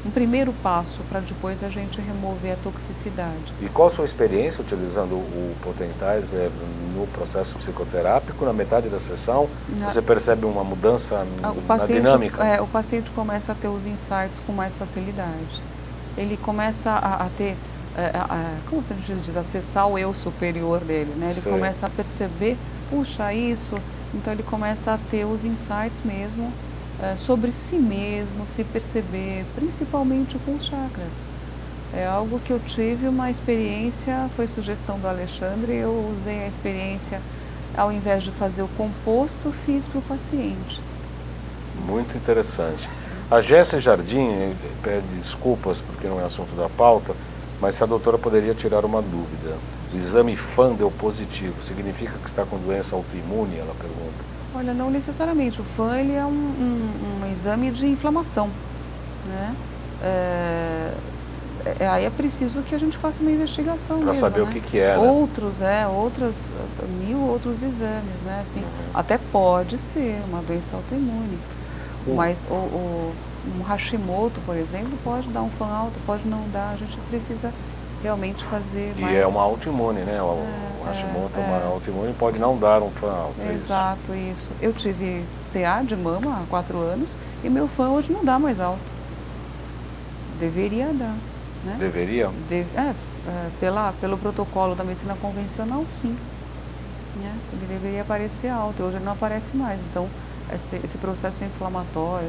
um primeiro passo para depois a gente remover a toxicidade. E qual a sua experiência utilizando o Potentizer no processo psicoterápico? Na metade da sessão, você percebe uma mudança na dinâmica? O paciente começa a ter os insights com mais facilidade. Ele começa a ter, como se a gente diz, acessar o eu superior dele, né? Ele começa a perceber, puxa, isso. Então ele começa a ter os insights mesmo sobre si mesmo, se perceber, principalmente com os chakras. É algo que eu tive uma experiência, foi sugestão do Alexandre, eu usei a experiência, ao invés de fazer o composto, fiz para o paciente. Muito interessante. A Jéssica Jardim pede desculpas porque não é assunto da pauta, mas se a doutora poderia tirar uma dúvida. O exame FAN deu positivo, significa que está com doença autoimune? Ela pergunta. Olha, não necessariamente. O FAN ele é um exame de inflamação, né? Aí é preciso que a gente faça uma investigação para saber, né, o que é, né? Outros 1000 outros exames, né? Assim, até pode ser uma doença autoimune, mas um Hashimoto, por exemplo, pode dar um FAN alto, pode não dar. A gente precisa realmente fazer mais... E é uma autoimune, né? O Hashimoto é uma autoimune, pode não dar um FAN alto. Exato, isso. Eu tive CA de mama há 4 anos e meu FAN hoje não dá mais alto. Deveria dar, né? Deveria? Pelo protocolo da medicina convencional, sim. Né? Ele deveria aparecer alto, hoje ele não aparece mais. Então, esse processo inflamatório,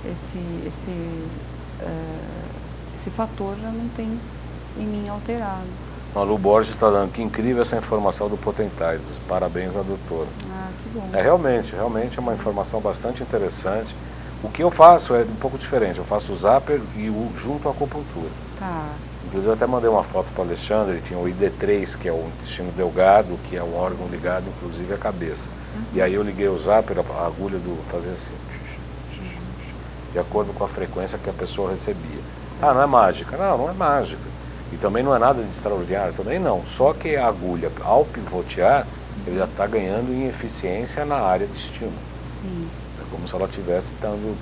esse fator já não tem em mim alterado. A Lu Borges está dando, que incrível essa informação do Potentizer. Parabéns à doutora. Que bom. Realmente é uma informação bastante interessante. O que eu faço é um pouco diferente. Eu faço o Zapper e junto à acupuntura. Tá. Inclusive eu até mandei uma foto para o Alexandre, ele tinha o ID3, que é o intestino delgado, que é um órgão ligado inclusive à cabeça. E aí eu liguei o Zapper, a agulha fazia assim, de acordo com a frequência que a pessoa recebia. Não é mágica? Não é mágica. E também não é nada de extraordinário, também não. Só que a agulha, ao pivotear, ele já está ganhando em eficiência na área de estímulo. Sim. É como se ela estivesse dando...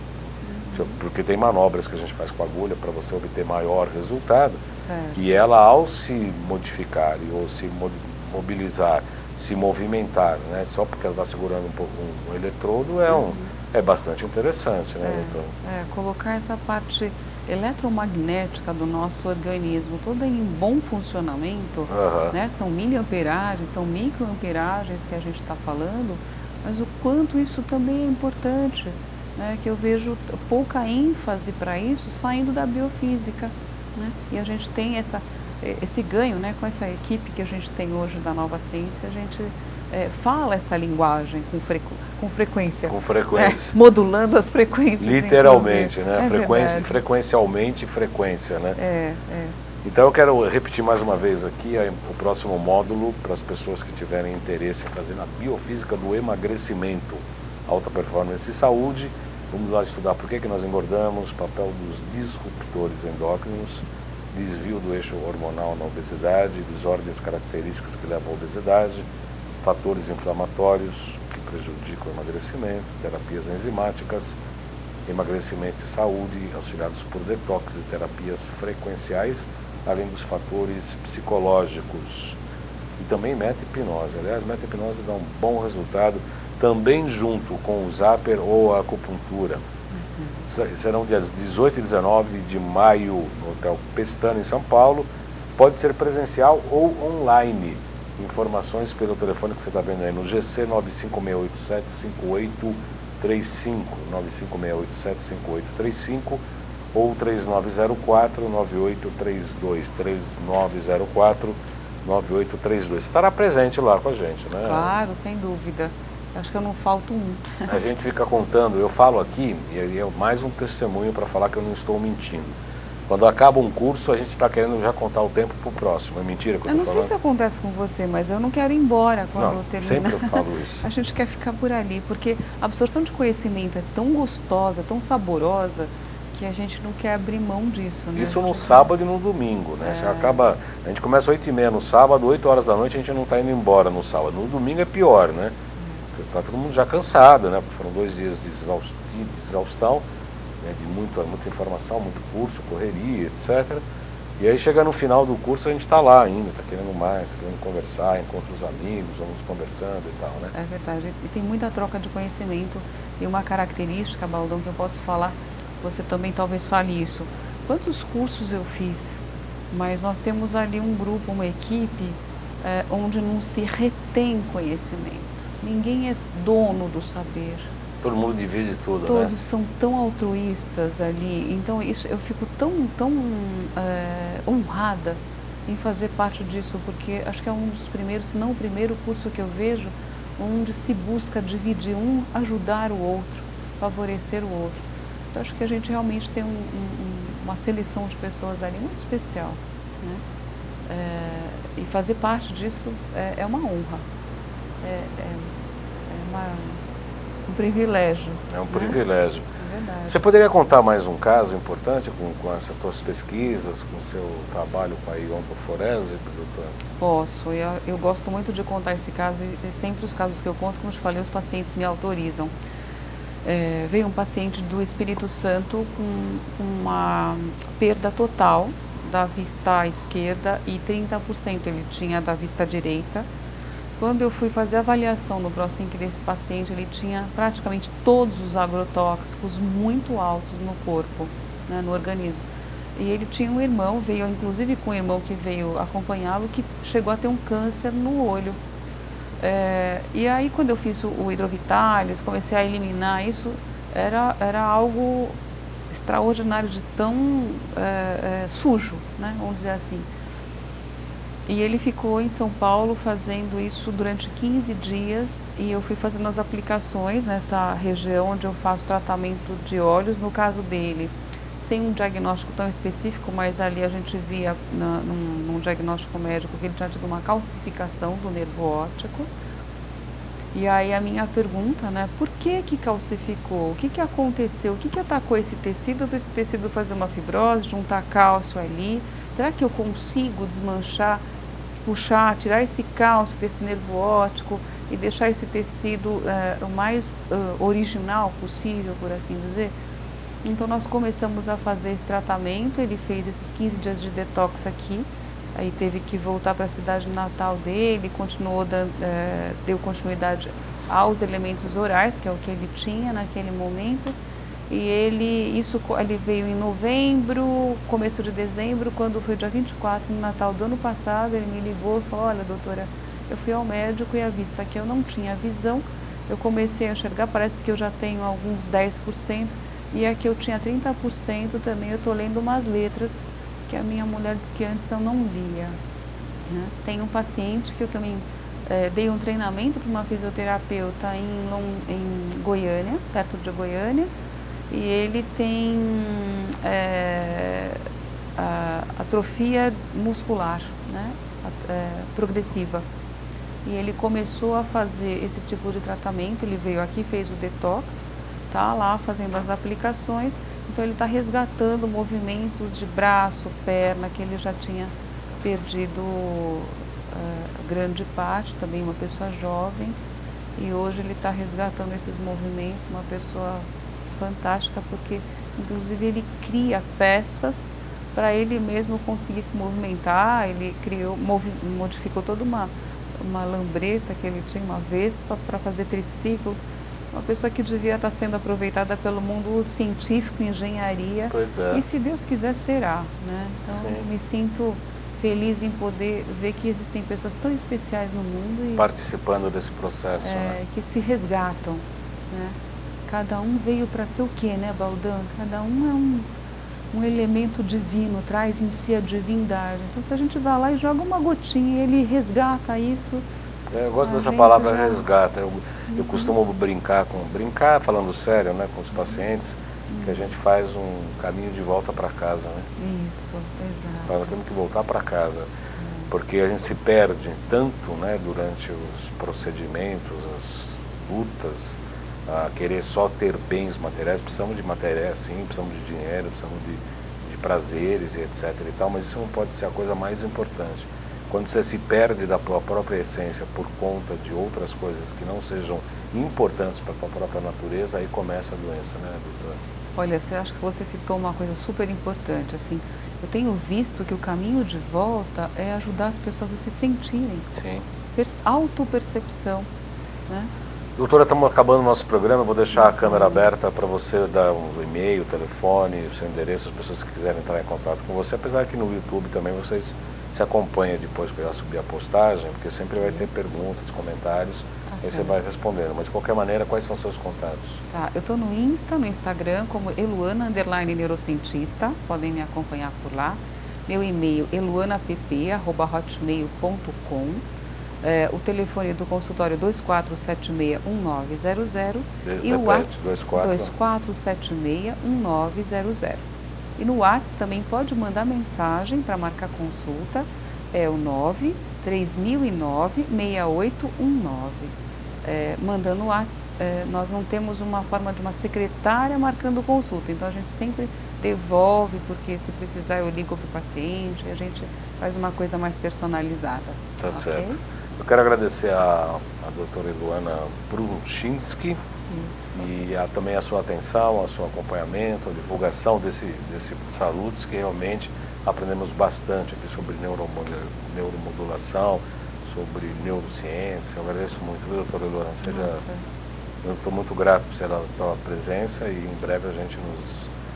Porque tem manobras que a gente faz com a agulha para você obter maior resultado. Certo. E ela, ao se modificar ou se mobilizar, se movimentar, né, só porque ela está segurando um eletrodo, é bastante interessante, né, doutor? Colocar essa parte eletromagnética do nosso organismo toda em bom funcionamento, né? São miliamperagens, são microamperagens que a gente está falando, mas o quanto isso também é importante, né? Que eu vejo pouca ênfase para isso saindo da biofísica, né? E a gente tem esse ganho, né? Com essa equipe que a gente tem hoje da Nova Ciência, a gente fala essa linguagem com frequência. Com frequência. Modulando as frequências. Literalmente, né? Frequencialmente frequência, né? Então eu quero repetir mais uma vez aqui o próximo módulo para as pessoas que tiverem interesse em fazer a biofísica do emagrecimento, alta performance e saúde. Vamos lá estudar por que nós engordamos, papel dos disruptores endócrinos, desvio do eixo hormonal na obesidade, desordens características que levam à obesidade, fatores inflamatórios que prejudicam o emagrecimento, terapias enzimáticas, emagrecimento e saúde, auxiliados por detox e terapias frequenciais, além dos fatores psicológicos. E também meta-hipnose. Aliás, meta-hipnose dá um bom resultado, também junto com o Zapper ou a acupuntura. Serão dias 18 e 19 de maio no Hotel Pestana, em São Paulo. Pode ser presencial ou online. Informações pelo telefone que você está vendo aí no GC 956875835, 956875835 ou 3904-9832, 3904-9832. Você estará presente lá com a gente, né? Claro, sem dúvida. Acho que eu não falto um. A gente fica contando, eu falo aqui, e é mais um testemunho para falar que eu não estou mentindo. Quando acaba um curso, a gente está querendo já contar o tempo para o próximo. É mentira que eu Eu estou não falando? sei se acontece com você, mas eu não quero ir embora quando Não, terminar. sempre eu falo isso. A gente quer ficar por ali, porque a absorção de conhecimento é tão gostosa, tão saborosa, que a gente não quer abrir mão disso, né? Isso no sábado e no domingo, né? Já acaba, a gente começa 8h30 no sábado, 8 horas da noite a gente não está indo embora no sábado. No domingo é pior, né? Porque tá todo mundo já cansado, né? Porque foram 2 dias de exaustão, né? De muita informação, muito curso, correria, etc. E aí chega no final do curso a gente está lá ainda, está querendo mais, está querendo conversar, encontra os amigos, vamos conversando e tal, né? É verdade. E tem muita troca de conhecimento. E uma característica, Baldão, que eu posso falar, você também talvez fale isso. Quantos cursos eu fiz? Mas nós temos ali um grupo, uma equipe, onde não se retém conhecimento. Ninguém é dono do saber. Todo mundo divide tudo, Todos né? são tão altruístas ali. Então isso, eu fico tão honrada em fazer parte disso, porque acho que é um dos primeiros, se não o primeiro curso que eu vejo, onde se busca dividir um, ajudar o outro, favorecer o outro. Então acho que a gente realmente tem uma seleção de pessoas ali muito especial, né? E fazer parte disso é uma honra, é um privilégio. É um né? Privilégio. É verdade. Você poderia contar mais um caso importante com essas suas pesquisas, com o seu trabalho com a oncoforese, doutora? Posso, eu gosto muito de contar esse caso e sempre os casos que eu conto, como eu te falei, os pacientes me autorizam. Veio um paciente do Espírito Santo com uma perda total da vista esquerda e 30% ele tinha da vista direita. Quando eu fui fazer a avaliação no ProSync desse paciente, ele tinha praticamente todos os agrotóxicos muito altos no corpo, né, no organismo. E ele tinha um irmão, veio inclusive com um irmão que veio acompanhá-lo, que chegou a ter um câncer no olho. E aí quando eu fiz o hidrovitalis, comecei a eliminar isso, era algo extraordinário de tão sujo, né, vamos dizer assim. E ele ficou em São Paulo fazendo isso durante 15 dias e eu fui fazendo as aplicações nessa região onde eu faço tratamento de olhos, no caso dele, sem um diagnóstico tão específico, mas ali a gente via num diagnóstico médico que ele tinha tido uma calcificação do nervo óptico. E aí a minha pergunta, né, por que calcificou? O que aconteceu? O que atacou esse tecido para esse tecido fazer uma fibrose, juntar cálcio ali? Será que eu consigo desmanchar, puxar, tirar esse cálcio desse nervo óptico e deixar esse tecido o mais original possível, por assim dizer? Então nós começamos a fazer esse tratamento, ele fez esses 15 dias de detox aqui, aí teve que voltar para a cidade natal dele, continuou deu continuidade aos elementos orais, que é o que ele tinha naquele momento. E ele veio em novembro, começo de dezembro, quando foi dia 24, no Natal do ano passado, ele me ligou e falou, olha doutora, eu fui ao médico e a vista que eu não tinha visão, eu comecei a enxergar, parece que eu já tenho alguns 10%, e aqui eu tinha 30% também, eu estou lendo umas letras que a minha mulher disse que antes eu não lia. Né? Tem um paciente que eu também dei um treinamento para uma fisioterapeuta em Goiânia, perto de Goiânia, e ele tem atrofia muscular, né? Progressiva. E ele começou a fazer esse tipo de tratamento, ele veio aqui, fez o detox, está lá fazendo as aplicações, então ele está resgatando movimentos de braço, perna, que ele já tinha perdido grande parte, também uma pessoa jovem, e hoje ele está resgatando esses movimentos, uma pessoa fantástica, porque inclusive ele cria peças para ele mesmo conseguir se movimentar, ele modificou toda uma lambreta que ele tinha uma vez para fazer triciclo, uma pessoa que devia estar sendo aproveitada pelo mundo científico, engenharia, e se Deus quiser será, né? Então me sinto feliz em poder ver que existem pessoas tão especiais no mundo e participando desse processo, né? Que se resgatam, né? Cada um veio para ser o quê, né, Baldão? Cada um é um elemento divino, traz em si a divindade. Então, se a gente vai lá e joga uma gotinha, ele resgata isso. Eu gosto dessa palavra resgata. Eu costumo brincar, falando sério, né, com os pacientes, que a gente faz um caminho de volta para casa, né? Isso, exato. Nós temos que voltar para casa, porque a gente se perde tanto, né, durante os procedimentos, as lutas, a querer só ter bens materiais. Precisamos de matéria, sim, precisamos de dinheiro, precisamos de prazeres e etc e tal, mas isso não pode ser a coisa mais importante. Quando você se perde da tua própria essência por conta de outras coisas que não sejam importantes para a tua própria natureza, aí começa a doença, né, doutora? Olha, você acha que você citou uma coisa super importante, assim, eu tenho visto que o caminho de volta é ajudar as pessoas a se sentirem. Sim. Autopercepção, né? Doutora, estamos acabando o nosso programa, eu vou deixar a câmera aberta para você dar um e-mail, telefone, o seu endereço, as pessoas que quiserem entrar em contato com você, apesar que no YouTube também vocês se acompanham depois que eu já subir a postagem, porque sempre vai ter perguntas, comentários, aí você vai respondendo, mas de qualquer maneira, quais são os seus contatos? Tá, eu estou no Instagram como Eluana_neurocientista, podem me acompanhar por lá. Meu e-mail eluanapp@hotmail.com. O telefone do consultório 2476-1900 e o WhatsApp 2476-1900. E no WhatsApp também pode mandar mensagem para marcar consulta, é o 93009-6819. Mandando o WhatsApp, nós não temos uma forma de uma secretária marcando consulta, então a gente sempre devolve, porque se precisar eu ligo para o paciente, a gente faz uma coisa mais personalizada. Tá certo. Eu quero agradecer a doutora Eluana Brunchinski e também a sua atenção, o seu acompanhamento, a divulgação desse saludos, que realmente aprendemos bastante aqui sobre neuromodulação, sobre neurociência. Eu agradeço muito, viu, doutora Eluana? Eu estou muito grato pela presença e em breve a gente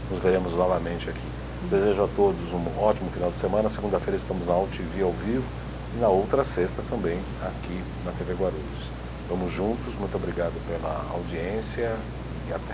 nos veremos novamente aqui. Desejo a todos um ótimo final de semana. Segunda-feira estamos na UTV ao vivo e na outra sexta também aqui na TV Guarulhos. Vamos juntos, muito obrigado pela audiência e até.